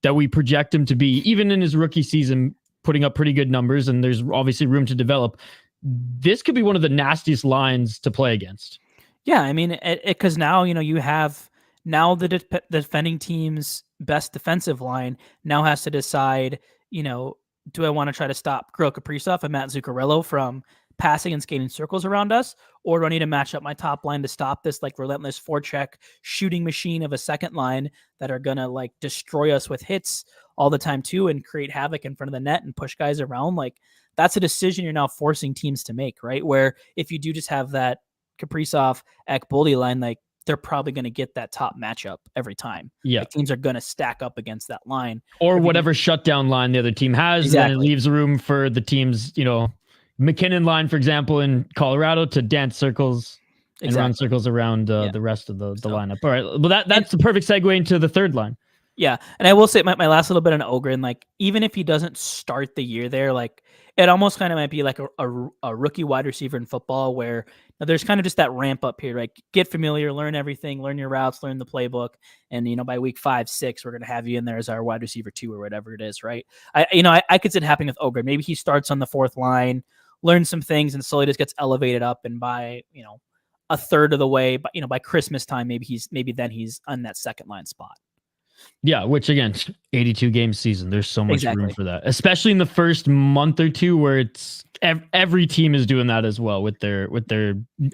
that we project him to be, even in his rookie season, putting up pretty good numbers, and there's obviously room to develop, this could be one of the nastiest lines to play against. Yeah. I mean, because now, you have the defending team's best defensive line now has to decide, do I want to try to stop Kirill Kaprizov and Matt Zuccarello from passing and skating circles around us, or do I need to match up my top line to stop this like relentless forecheck shooting machine of a second line that are gonna like destroy us with hits all the time too and create havoc in front of the net and push guys around? Like, that's a decision you're now forcing teams to make, right? Where if you do just have that Kaprizov Ek Boldy line, like they're probably going to get that top matchup every time. Yeah, like, teams are going to stack up against that line, or whatever shutdown line the other team has. Exactly. Then it leaves room for the teams, McKinnon line, for example, in Colorado, to dance circles and run circles around the rest of the lineup. All right. Well, that's the perfect segue into the third line. Yeah, and I will say my last little bit on Ogren, like even if he doesn't start the year there, like it almost kind of might be like a rookie wide receiver in football where there's kind of just that ramp up here, like get familiar, learn everything, learn your routes, learn the playbook, and by week 5, 6, we're gonna have you in there as our wide receiver 2 or whatever it is, right? I could see it happening with Ogren. Maybe he starts on the 4th line, learns some things, and slowly just gets elevated up, and by a third of the way, but by Christmas time, maybe then he's on that second line spot. Yeah, which again, 82 game season. There's so much room Exactly. for that, especially in the first month or two, where it's every team is doing that as well with their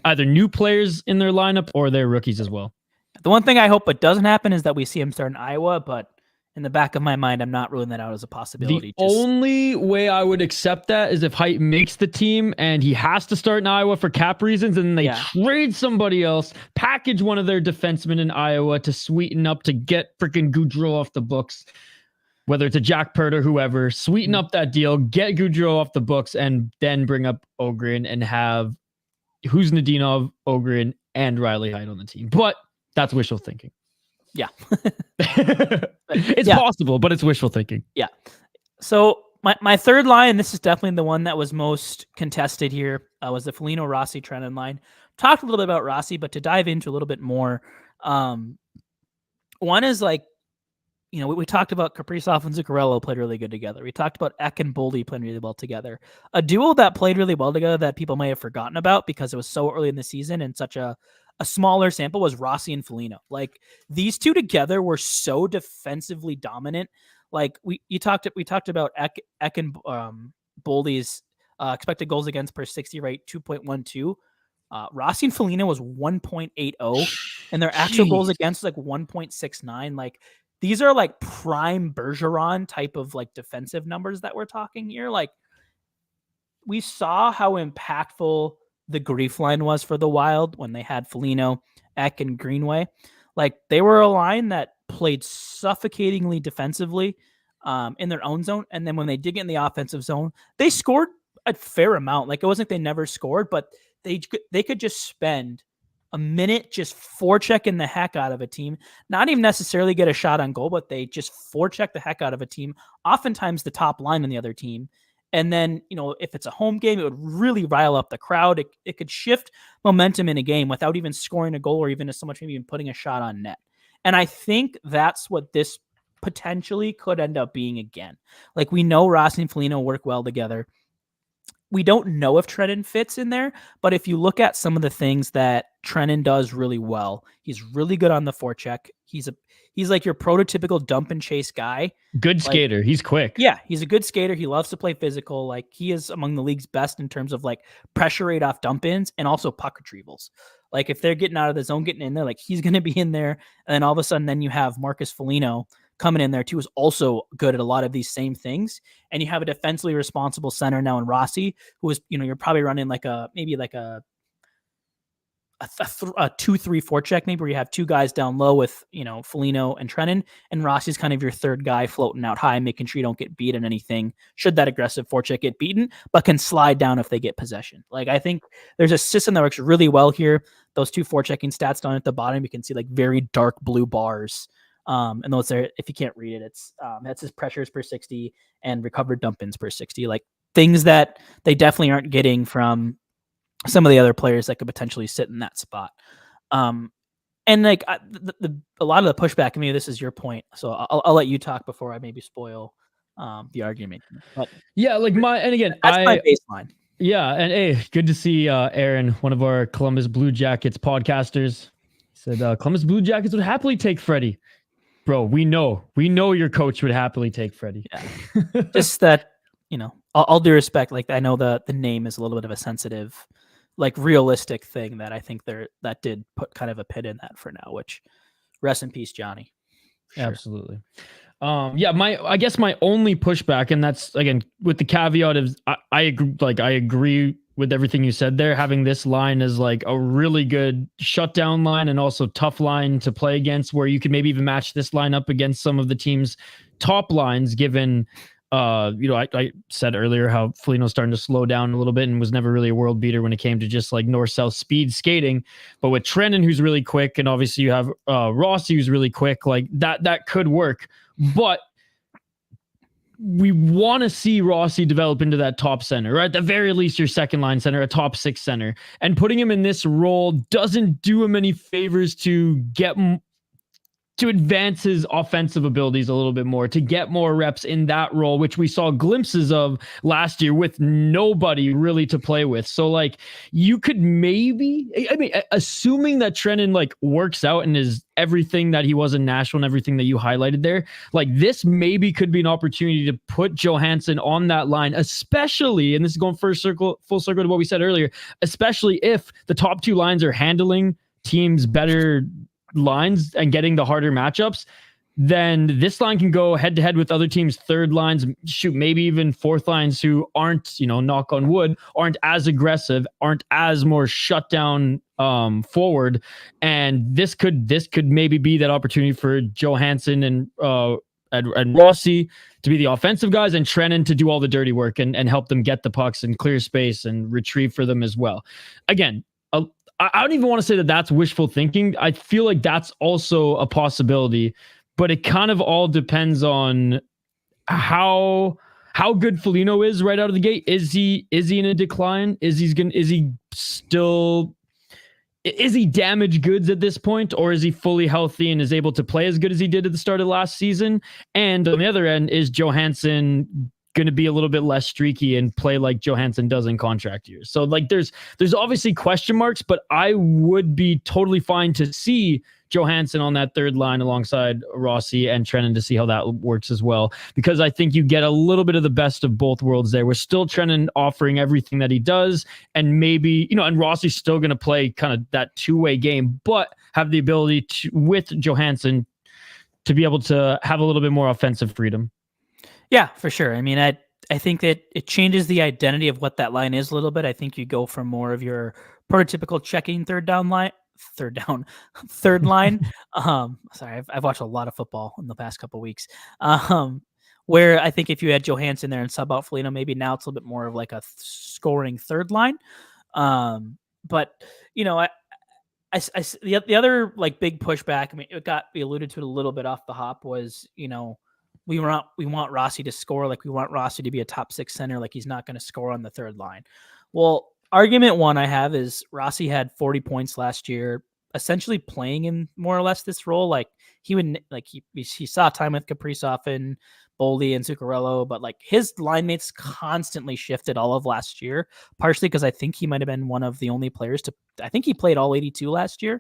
either new players in their lineup or their rookies as well. The one thing I hope it doesn't happen is that we see him start in Iowa, but in the back of my mind, I'm not ruling that out as a possibility. The only way I would accept that is if Height makes the team and he has to start in Iowa for cap reasons, and then they trade somebody else, package one of their defensemen in Iowa to sweeten up to get freaking Goudreau off the books, whether it's a Jack Pert or whoever, sweeten up that deal, get Goudreau off the books, and then bring up Ogren and have Huznadinov, Ogren, and Riley Height on the team. But that's wishful thinking. Yeah. It's possible, but it's wishful thinking. Yeah. So my third line, this is definitely the one that was most contested here, was the Foligno Rossi Trenton line. Talked a little bit about Rossi, but to dive into a little bit more, one is like, we talked about Kaprizov and Zuccarello played really good together. We talked about Eck and Boldy playing really well together. A duo that played really well together that people may have forgotten about because it was so early in the season and such a smaller sample was Rossi and Foligno. Like these two together were so defensively dominant. Like we talked about Eck and Boldy's expected goals against per 60 rate 2.12. Rossi and Foligno was 1.80, and their actual goals against was like 1.69. Like these are like prime Bergeron type of like defensive numbers that we're talking here. Like we saw how impactful the Grief line was for the Wild when they had Foligno, Eck, and Greenway. Like they were a line that played suffocatingly defensively in their own zone. And then when they did get in the offensive zone, they scored a fair amount. Like it wasn't like they never scored, but they could just spend a minute just forechecking the heck out of a team, not even necessarily get a shot on goal, but they just forecheck the heck out of a team, oftentimes the top line on the other team. And then, if it's a home game, it would really rile up the crowd. It could shift momentum in a game without even scoring a goal or even so much maybe even putting a shot on net. And I think that's what this potentially could end up being again. Like we know Rossi and Foligno work well together. We don't know if Trenton fits in there, but if you look at some of the things that Trenton does really well, he's really good on the forecheck. He's like your prototypical dump and chase guy. Good skater. Like, he's quick. Yeah, he's a good skater. He loves to play physical. Like he is among the league's best in terms of like pressure rate off dump ins and also puck retrievals. Like if they're getting out of the zone, getting in there, like he's going to be in there. And then all of a sudden, then you have Marcus Foligno coming in there too, is also good at a lot of these same things. And you have a defensively responsible center now in Rossi, who is, you're probably running like maybe like a 2-3 check, maybe where you have two guys down low with, Foligno and Trenton, and Rossi's kind of your third guy floating out high, making sure you don't get beat in anything should that aggressive forecheck get beaten, but can slide down if they get possession. Like I think there's a system that works really well here. Those two forechecking stats down at the bottom, you can see like very dark blue bars. And those are, if you can't read it, it's that's his pressures per 60 and recovered dump ins per 60, like things that they definitely aren't getting from some of the other players that could potentially sit in that spot. And like a lot of the pushback, maybe this is your point, so I'll let you talk before I maybe spoil the argument. But yeah, like my baseline. Yeah, and hey, good to see Aaron, one of our Columbus Blue Jackets podcasters. He said Columbus Blue Jackets would happily take Freddie. Bro, we know your coach would happily take Freddie. Yeah. Just that, all due respect, like I know the name is a little bit of a sensitive, like realistic thing that I think that did put kind of a pin in that for now, which rest in peace, Johnny. Sure. Absolutely. Yeah, I guess my only pushback, and that's again with the caveat of I agree with everything you said there. Having this line as like a really good shutdown line and also tough line to play against, where you could maybe even match this line up against some of the team's top lines, given I said earlier how Foligno's starting to slow down a little bit and was never really a world beater when it came to just like north-south speed skating. But with Trennan, who's really quick, and obviously you have Rossi, who's really quick, like that could work. But we want to see Rossi develop into that top center, or at the very least your second line center, a top six center. And putting him in this role doesn't do him any favors to advance his offensive abilities a little bit more, to get more reps in that role, which we saw glimpses of last year with nobody really to play with. So like you could assuming that Trennan like works out and is everything that he was in Nashville and everything that you highlighted there, like this maybe could be an opportunity to put Johansson on that line, especially, and this is going full circle to what we said earlier, especially if the top two lines are handling teams better lines and getting the harder matchups, then this line can go head to head with other teams' third lines, shoot, maybe even fourth lines who aren't, knock on wood, aren't as aggressive, aren't as more shut down forward. And this could maybe be that opportunity for Johansson and Rossi to be the offensive guys, and Trennan to do all the dirty work and help them get the pucks and clear space and retrieve for them as well. Again, I don't even want to say that that's wishful thinking. I feel like that's also a possibility, but it kind of all depends on how good Foligno is right out of the gate. Is he in a decline? Is he damaged goods at this point, or is he fully healthy and is able to play as good as he did at the start of last season? And on the other end, is Johansson going to be a little bit less streaky and play like Johansson does in contract years? So like there's obviously question marks, but I would be totally fine to see Johansson on that third line alongside Rossi and Trennan to see how that works as well, because I think you get a little bit of the best of both worlds there. We're still Trennan offering everything that he does, and maybe, and Rossi's still going to play kind of that two-way game, but have the ability to, with Johansson, to be able to have a little bit more offensive freedom. Yeah, for sure. I mean, I think that it changes the identity of what that line is a little bit. I think you go from more of your prototypical checking third line. Sorry, I've watched a lot of football in the past couple of weeks. Where I think if you had Johansson there and sub out Foligno, maybe now it's a little bit more of like a scoring third line. But the other like big pushback, I mean, we alluded to it a little bit off the hop, was, we want Rossi to score. Like, we want Rossi to be a top six center. Like, he's not going to score on the third line. Well, argument one I have is Rossi had 40 points last year, essentially playing in more or less this role. Like, he saw time with Kaprizov and Boldy and Zuccarello, but like his line mates constantly shifted all of last year, partially because I think he might have been one of the only players I think he played all 82 last year.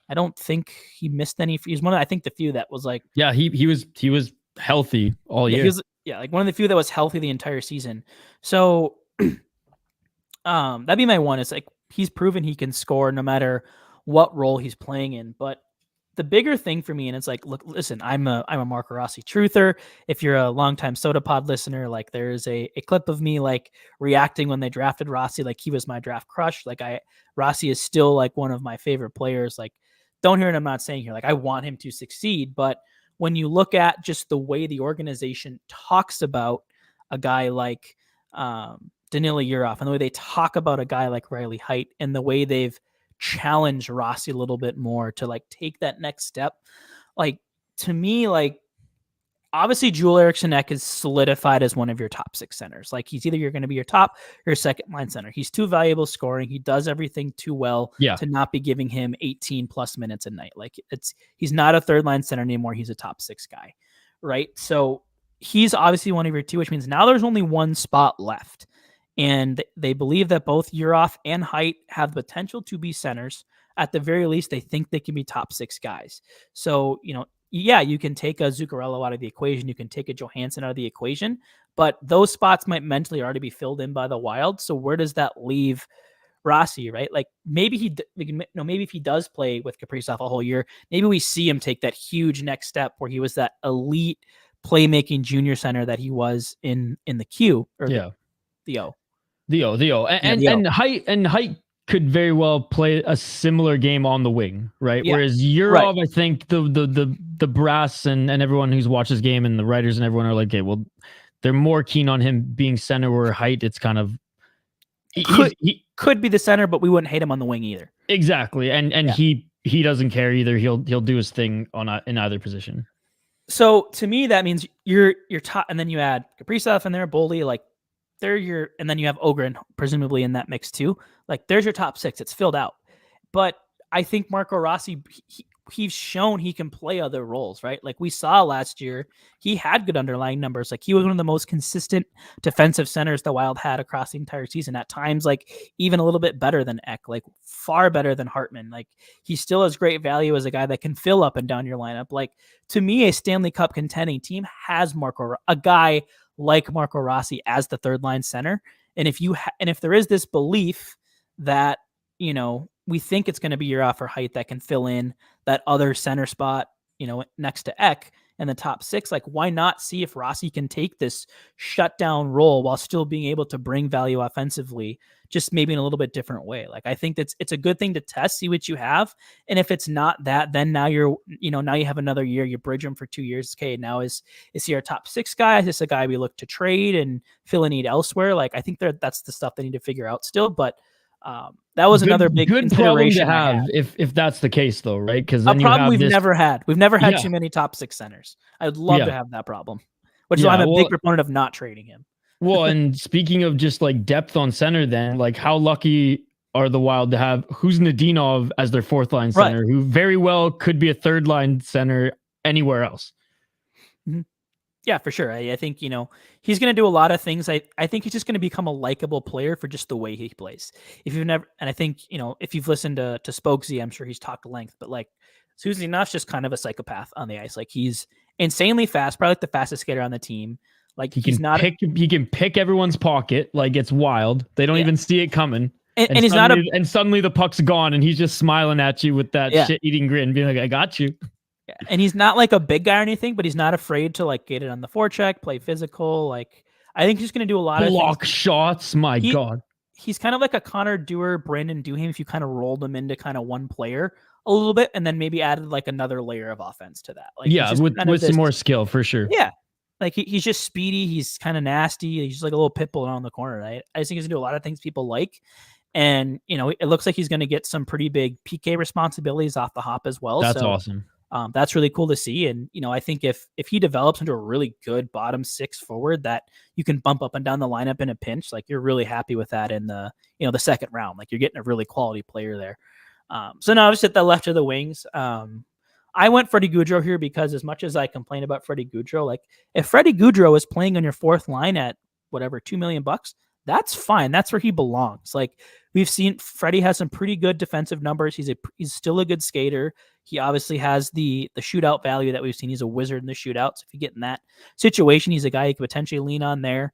I don't think he missed any. He's one of, I think, the few that was like, yeah, he was healthy all year. Like one of the few that was healthy the entire season. So that'd be my one. It's like, he's proven he can score no matter what role he's playing in. But the bigger thing for me, and it's like, look, listen, I'm a Marco Rossi truther. If you're a longtime Sota Pod listener, like there's a clip of me like reacting when they drafted Rossi, like he was my draft crush. Like Rossi is still like one of my favorite players. Like, don't hear what I'm not saying here. Like, I want him to succeed, but when you look at just the way the organization talks about a guy like Danila Yurov, and the way they talk about a guy like Riley Heidt, and the way they've challenged Rossi a little bit more to like take that next step, like, to me, like, obviously Joel Eriksson Ek is solidified as one of your top six centers. Like, he's either you're going to be your top or your second line center. He's too valuable scoring. He does everything too well to not be giving him 18 plus minutes a night. Like, he's not a third line center anymore. He's a top six guy, right? So he's obviously one of your two, which means now there's only one spot left. And they believe that both Yurov and Heidt have the potential to be centers. At the very least, they think they can be top six guys. So, yeah, you can take a Zuccarello out of the equation. You can take a Johansson out of the equation, but those spots might mentally already be filled in by the Wild. So where does that leave Rossi, right? Like, maybe maybe if he does play with Kaprizov a whole year, maybe we see him take that huge next step where he was that elite playmaking junior center that he was in the Q or the O. And Height could very well play a similar game on the wing, right? Yeah. Whereas Yurov, I think the brass and everyone who's watched this game and the writers and everyone are like, okay, well, they're more keen on him being center, where height, it's kind of could be the center, but we wouldn't hate him on the wing either. Exactly, and Yeah. he doesn't care either. He'll do his thing in either position. So to me, that means you're top, and then you add Kaprizov in there, Boldy, like they're your, and then you have Ogren presumably in that mix too. Like there's your top 6. It's filled out. But I think Marco Rossi, he's shown he can play other roles, right? Like we saw last year, he had good underlying numbers. Like he was one of the most consistent defensive centers the Wild had across the entire season. At times, like even a little bit better than Eck, like far better than Hartman. Like he still has great value as a guy that can fill up and down your lineup. Like to me, a Stanley Cup contending team has a guy like Marco Rossi as the third line center. And if there is this belief that, you know, we think it's going to be your offer height that can fill in that other center spot, you know, next to Eck in the top 6, like why not see if Rossi can take this shutdown role while still being able to bring value offensively, just maybe in a little bit different way. Like I think it's a good thing to test, see what you have. And if it's not that, then now now you have another year, you bridge him for 2 years. Okay, now is he our top 6 guy? Is this a guy we look to trade and fill a need elsewhere? Like I think that's the stuff they need to figure out still, but that was another big consideration problem to have if that's the case, though, right? Because a problem we've never had. We've never had too many top 6 centers. I'd love to have that problem, which is why I'm a big proponent of not trading him. Well, and speaking of just like depth on center, then like how lucky are the Wild to have Kuznetsov as their fourth line center, who very well could be a third line center anywhere else. Mm-hmm. Yeah, for sure. I think, he's going to do a lot of things. I think he's just going to become a likable player for just the way he plays. And I think, if you've listened to Spokesy, I'm sure he's talked at length, but like Kuznetsov's just kind of a psychopath on the ice. Like he's insanely fast, probably like the fastest skater on the team. Like he can pick everyone's pocket. Like it's wild. They don't even see it coming. And he's and suddenly the puck's gone and he's just smiling at you with that shit-eating grin, being like, I got you. Yeah. And he's not like a big guy or anything, but he's not afraid to like get it on the forecheck, play physical. Like I think he's going to do a lot of block shots. God, he's kind of like a Connor Dewar, Brandon Duhaime. If you kind of rolled him into kind of one player a little bit, and then maybe added like another layer of offense to that. Like with some more skill for sure. Yeah, like he's just speedy. He's kind of nasty. He's just like a little pit bull on the corner. Right? I just think he's going to do a lot of things people like. And it looks like he's going to get some pretty big PK responsibilities off the hop as well. That's awesome. That's really cool to see. And, I think if he develops into a really good bottom 6 forward that you can bump up and down the lineup in a pinch, like you're really happy with that in the, the second round, like you're getting a really quality player there. So now just at the left of the wings, I went Freddie Gaudreau here because as much as I complain about Freddie Gaudreau, like if Freddie Gaudreau is playing on your fourth line at whatever, $2 million, that's fine. That's where he belongs. Like we've seen Freddie has some pretty good defensive numbers. He's still a good skater. He obviously has the shootout value that we've seen. He's a wizard in the shootout. So if you get in that situation, he's a guy you could potentially lean on there.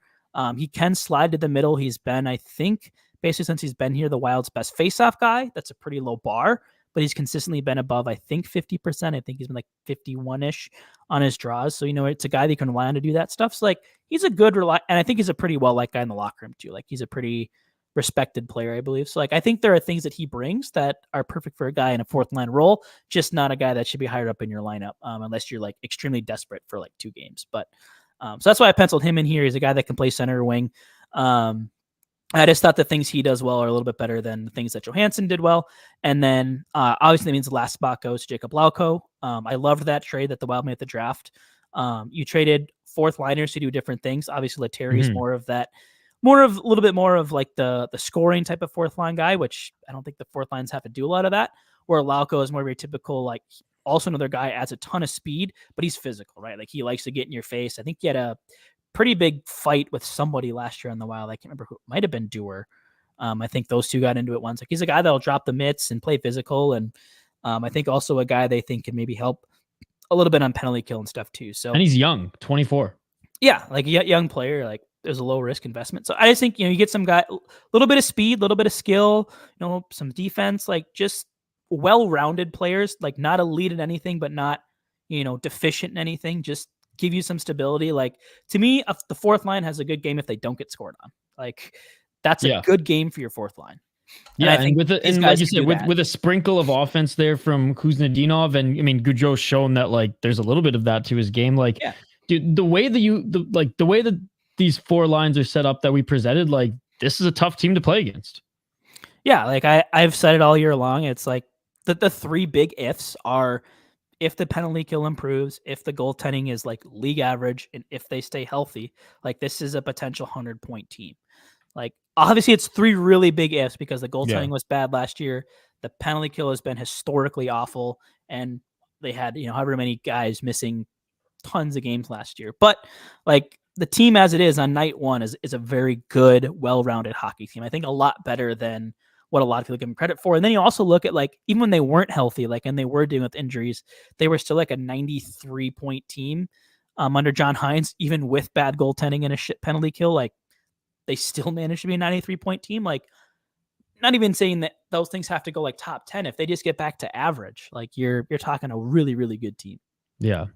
He can slide to the middle. He's been, I think, basically since he's been here, the Wild's best faceoff guy. That's a pretty low bar, but he's consistently been above, I think, 50%. I think he's been like 51-ish on his draws. So, it's a guy that you can rely on to do that stuff. So, like, he's a good, and I think he's a pretty well-liked guy in the locker room, too. Like, he's a pretty respected player, I believe. So, like, I think there are things that he brings that are perfect for a guy in a fourth-line role, just not a guy that should be higher up in your lineup unless you're, like, extremely desperate for, like, 2 games. But, so that's why I penciled him in here. He's a guy that can play center or wing. I just thought the things he does well are a little bit better than the things that Johansson did well. And then obviously that means the last spot goes to Jacob Lauko. I loved that trade that the Wild made at the draft. You traded fourth liners to do different things. Obviously Lettieri is more of a little bit more of like the scoring type of fourth line guy, which I don't think the fourth lines have to do a lot of that. Where Lauko is more of a typical, like also another guy adds a ton of speed, but he's physical, right? Like he likes to get in your face. I think he had a pretty big fight with somebody last year on the Wild. I can't remember who. It might have been Dewar. I think those two got into it once. Like he's a guy that'll drop the mitts and play physical, and I think also a guy they think can maybe help a little bit on penalty kill and stuff too. So and he's young, 24. Yeah, like a young player. Like there's a low risk investment. So I just think you get some guy, a little bit of speed, a little bit of skill, some defense, like just well-rounded players. Like not elite in anything, but not deficient in anything. Just give you some stability. Like to me, the fourth line has a good game if they don't get scored on. Like that's a good game for your fourth line. Yeah, and like you said, with a sprinkle of offense there from Kuznetsov, and I mean Gaudreau's shown that like there's a little bit of that to his game. Like, dude, the way that these 4 lines are set up that we presented, like this is a tough team to play against. Yeah, like I've said it all year long. It's like the 3 big ifs are if the penalty kill improves, if the goaltending is like league average, and if they stay healthy. Like this is a potential 100-point team. Like obviously it's 3 really big ifs because the goaltending was bad last year. The penalty kill has been historically awful, and they had, however many guys missing tons of games last year. But like the team as it is on night 1 is a very good, well-rounded hockey team. I think a lot better than what a lot of people give them credit for. And then you also look at like, even when they weren't healthy, like, and they were dealing with injuries, they were still like a 93-point team under John Hines, even with bad goaltending and a shit penalty kill. Like they still managed to be a 93-point team. Like, not even saying that those things have to go like top 10. If they just get back to average, like you're talking a really, really good team. Yeah.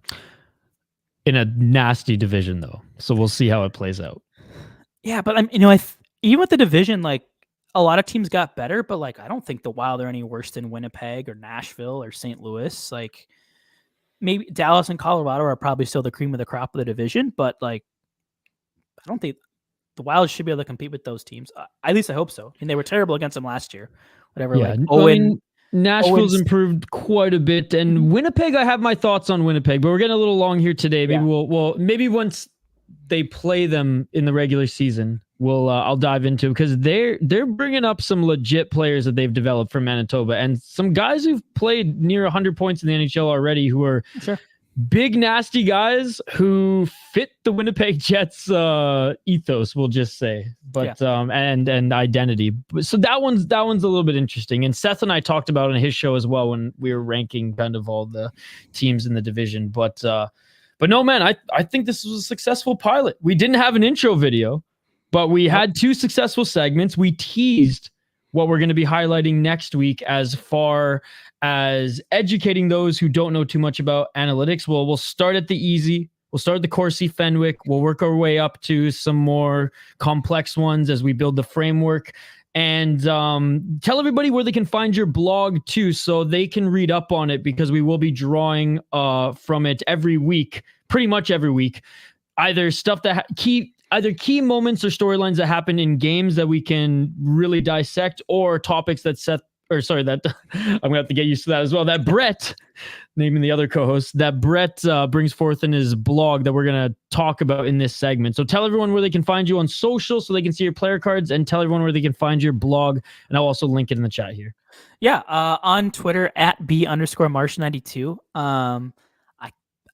In a nasty division though. So we'll see how it plays out. Yeah. But even with the division, like a lot of teams got better, but like, I don't think the Wild are any worse than Winnipeg or Nashville or St. Louis. Like maybe Dallas and Colorado are probably still the cream of the crop of the division, but like, I don't think the Wild should be able to compete with those teams. At least I hope so. I mean, they were terrible against them last year. Whatever. Yeah, like Nashville's improved quite a bit, and Winnipeg. I have my thoughts on Winnipeg, but we're getting a little long here today. Maybe maybe once they play them in the regular season, I'll dive into, because they're bringing up some legit players that they've developed from Manitoba, and some guys who've played near 100 points in the NHL already, who are big, nasty guys who fit the Winnipeg Jets ethos, we'll just say, but and identity. So that one's a little bit interesting. And Seth and I talked about it on his show as well when we were ranking kind of all the teams in the division. But no, man, I think this was a successful pilot. We didn't have an intro video, but we had 2 successful segments. We teased what we're going to be highlighting next week as far as educating those who don't know too much about analytics. We'll start at the easy. We'll start at the Corsi Fenwick. We'll work our way up to some more complex ones as we build the framework. And tell everybody where they can find your blog too, so they can read up on it, because we will be drawing from it every week, pretty much every week, either stuff that either key moments or storylines that happen in games that we can really dissect, or topics that I'm gonna have to get used to that as well, that Brett, naming the other co-host, that Brett brings forth in his blog that we're gonna talk about in this segment. So tell everyone where they can find you on social so they can see your player cards, and tell everyone where they can find your blog, and I'll also link it in the chat here. Yeah, on Twitter at @B_Marsh92.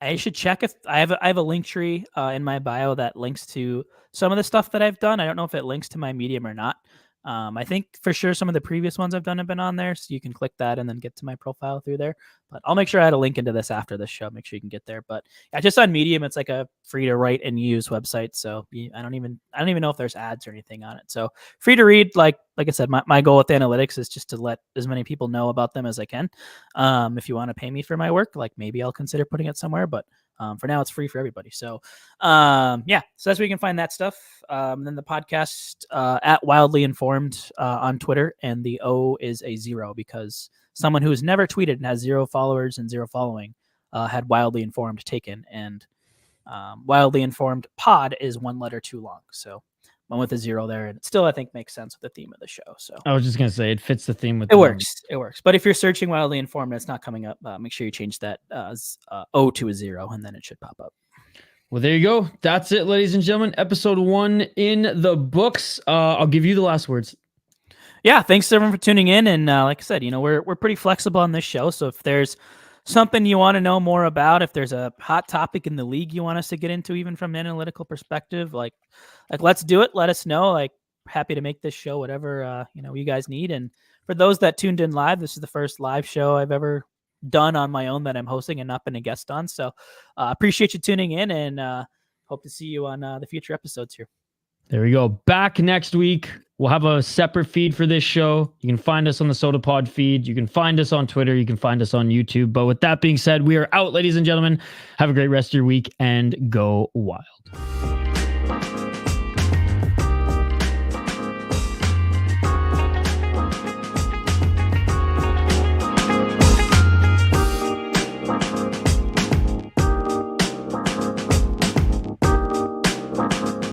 I should check if I have a link tree in my bio that links to some of the stuff that I've done. I don't know if it links to my Medium or not. I think for sure some of the previous ones I've done have been on there, so you can click that and then get to my profile through there. But I'll make sure I add a link into this after this show. Make sure you can get there. But yeah, just on Medium, it's like a free to write and use website. So I don't even know if there's ads or anything on it. So free to read. Like I said, my goal with analytics is just to let as many people know about them as I can. If you want to pay me for my work, like maybe I'll consider putting it somewhere. But for now, it's free for everybody. So, so that's where you can find that stuff. Then the podcast at Wildly Informed on Twitter, and the O is a 0 because someone who has never tweeted and has 0 followers and 0 following had Wildly Informed taken, and Wildly Informed pod is 1 letter too long. So one with a 0 there, and it still, I think, makes sense with the theme of the show. So I was just gonna say it fits the theme with it works. But if you're searching Wildly Informed and it's not coming up, make sure you change that O to a 0, and then it should pop up. Well, there you go. That's it, ladies and gentlemen. Episode 1 in the books. I'll give you the last words. Yeah, thanks everyone for tuning in. And like I said, we're pretty flexible on this show. So if there's something you want to know more about, if there's a hot topic in the league you want us to get into, even from an analytical perspective, like let's do it. Let us know. Like, happy to make this show whatever you guys need. And for those that tuned in live, this is the first live show I've ever done on my own that I'm hosting and not been a guest on. So appreciate you tuning in, and hope to see you on the future episodes here. There we go. Back next week. We'll have a separate feed for this show. You can find us on the Sota Pod feed. You can find us on Twitter. You can find us on YouTube. But with that being said, we are out, ladies and gentlemen. Have a great rest of your week, and go wild.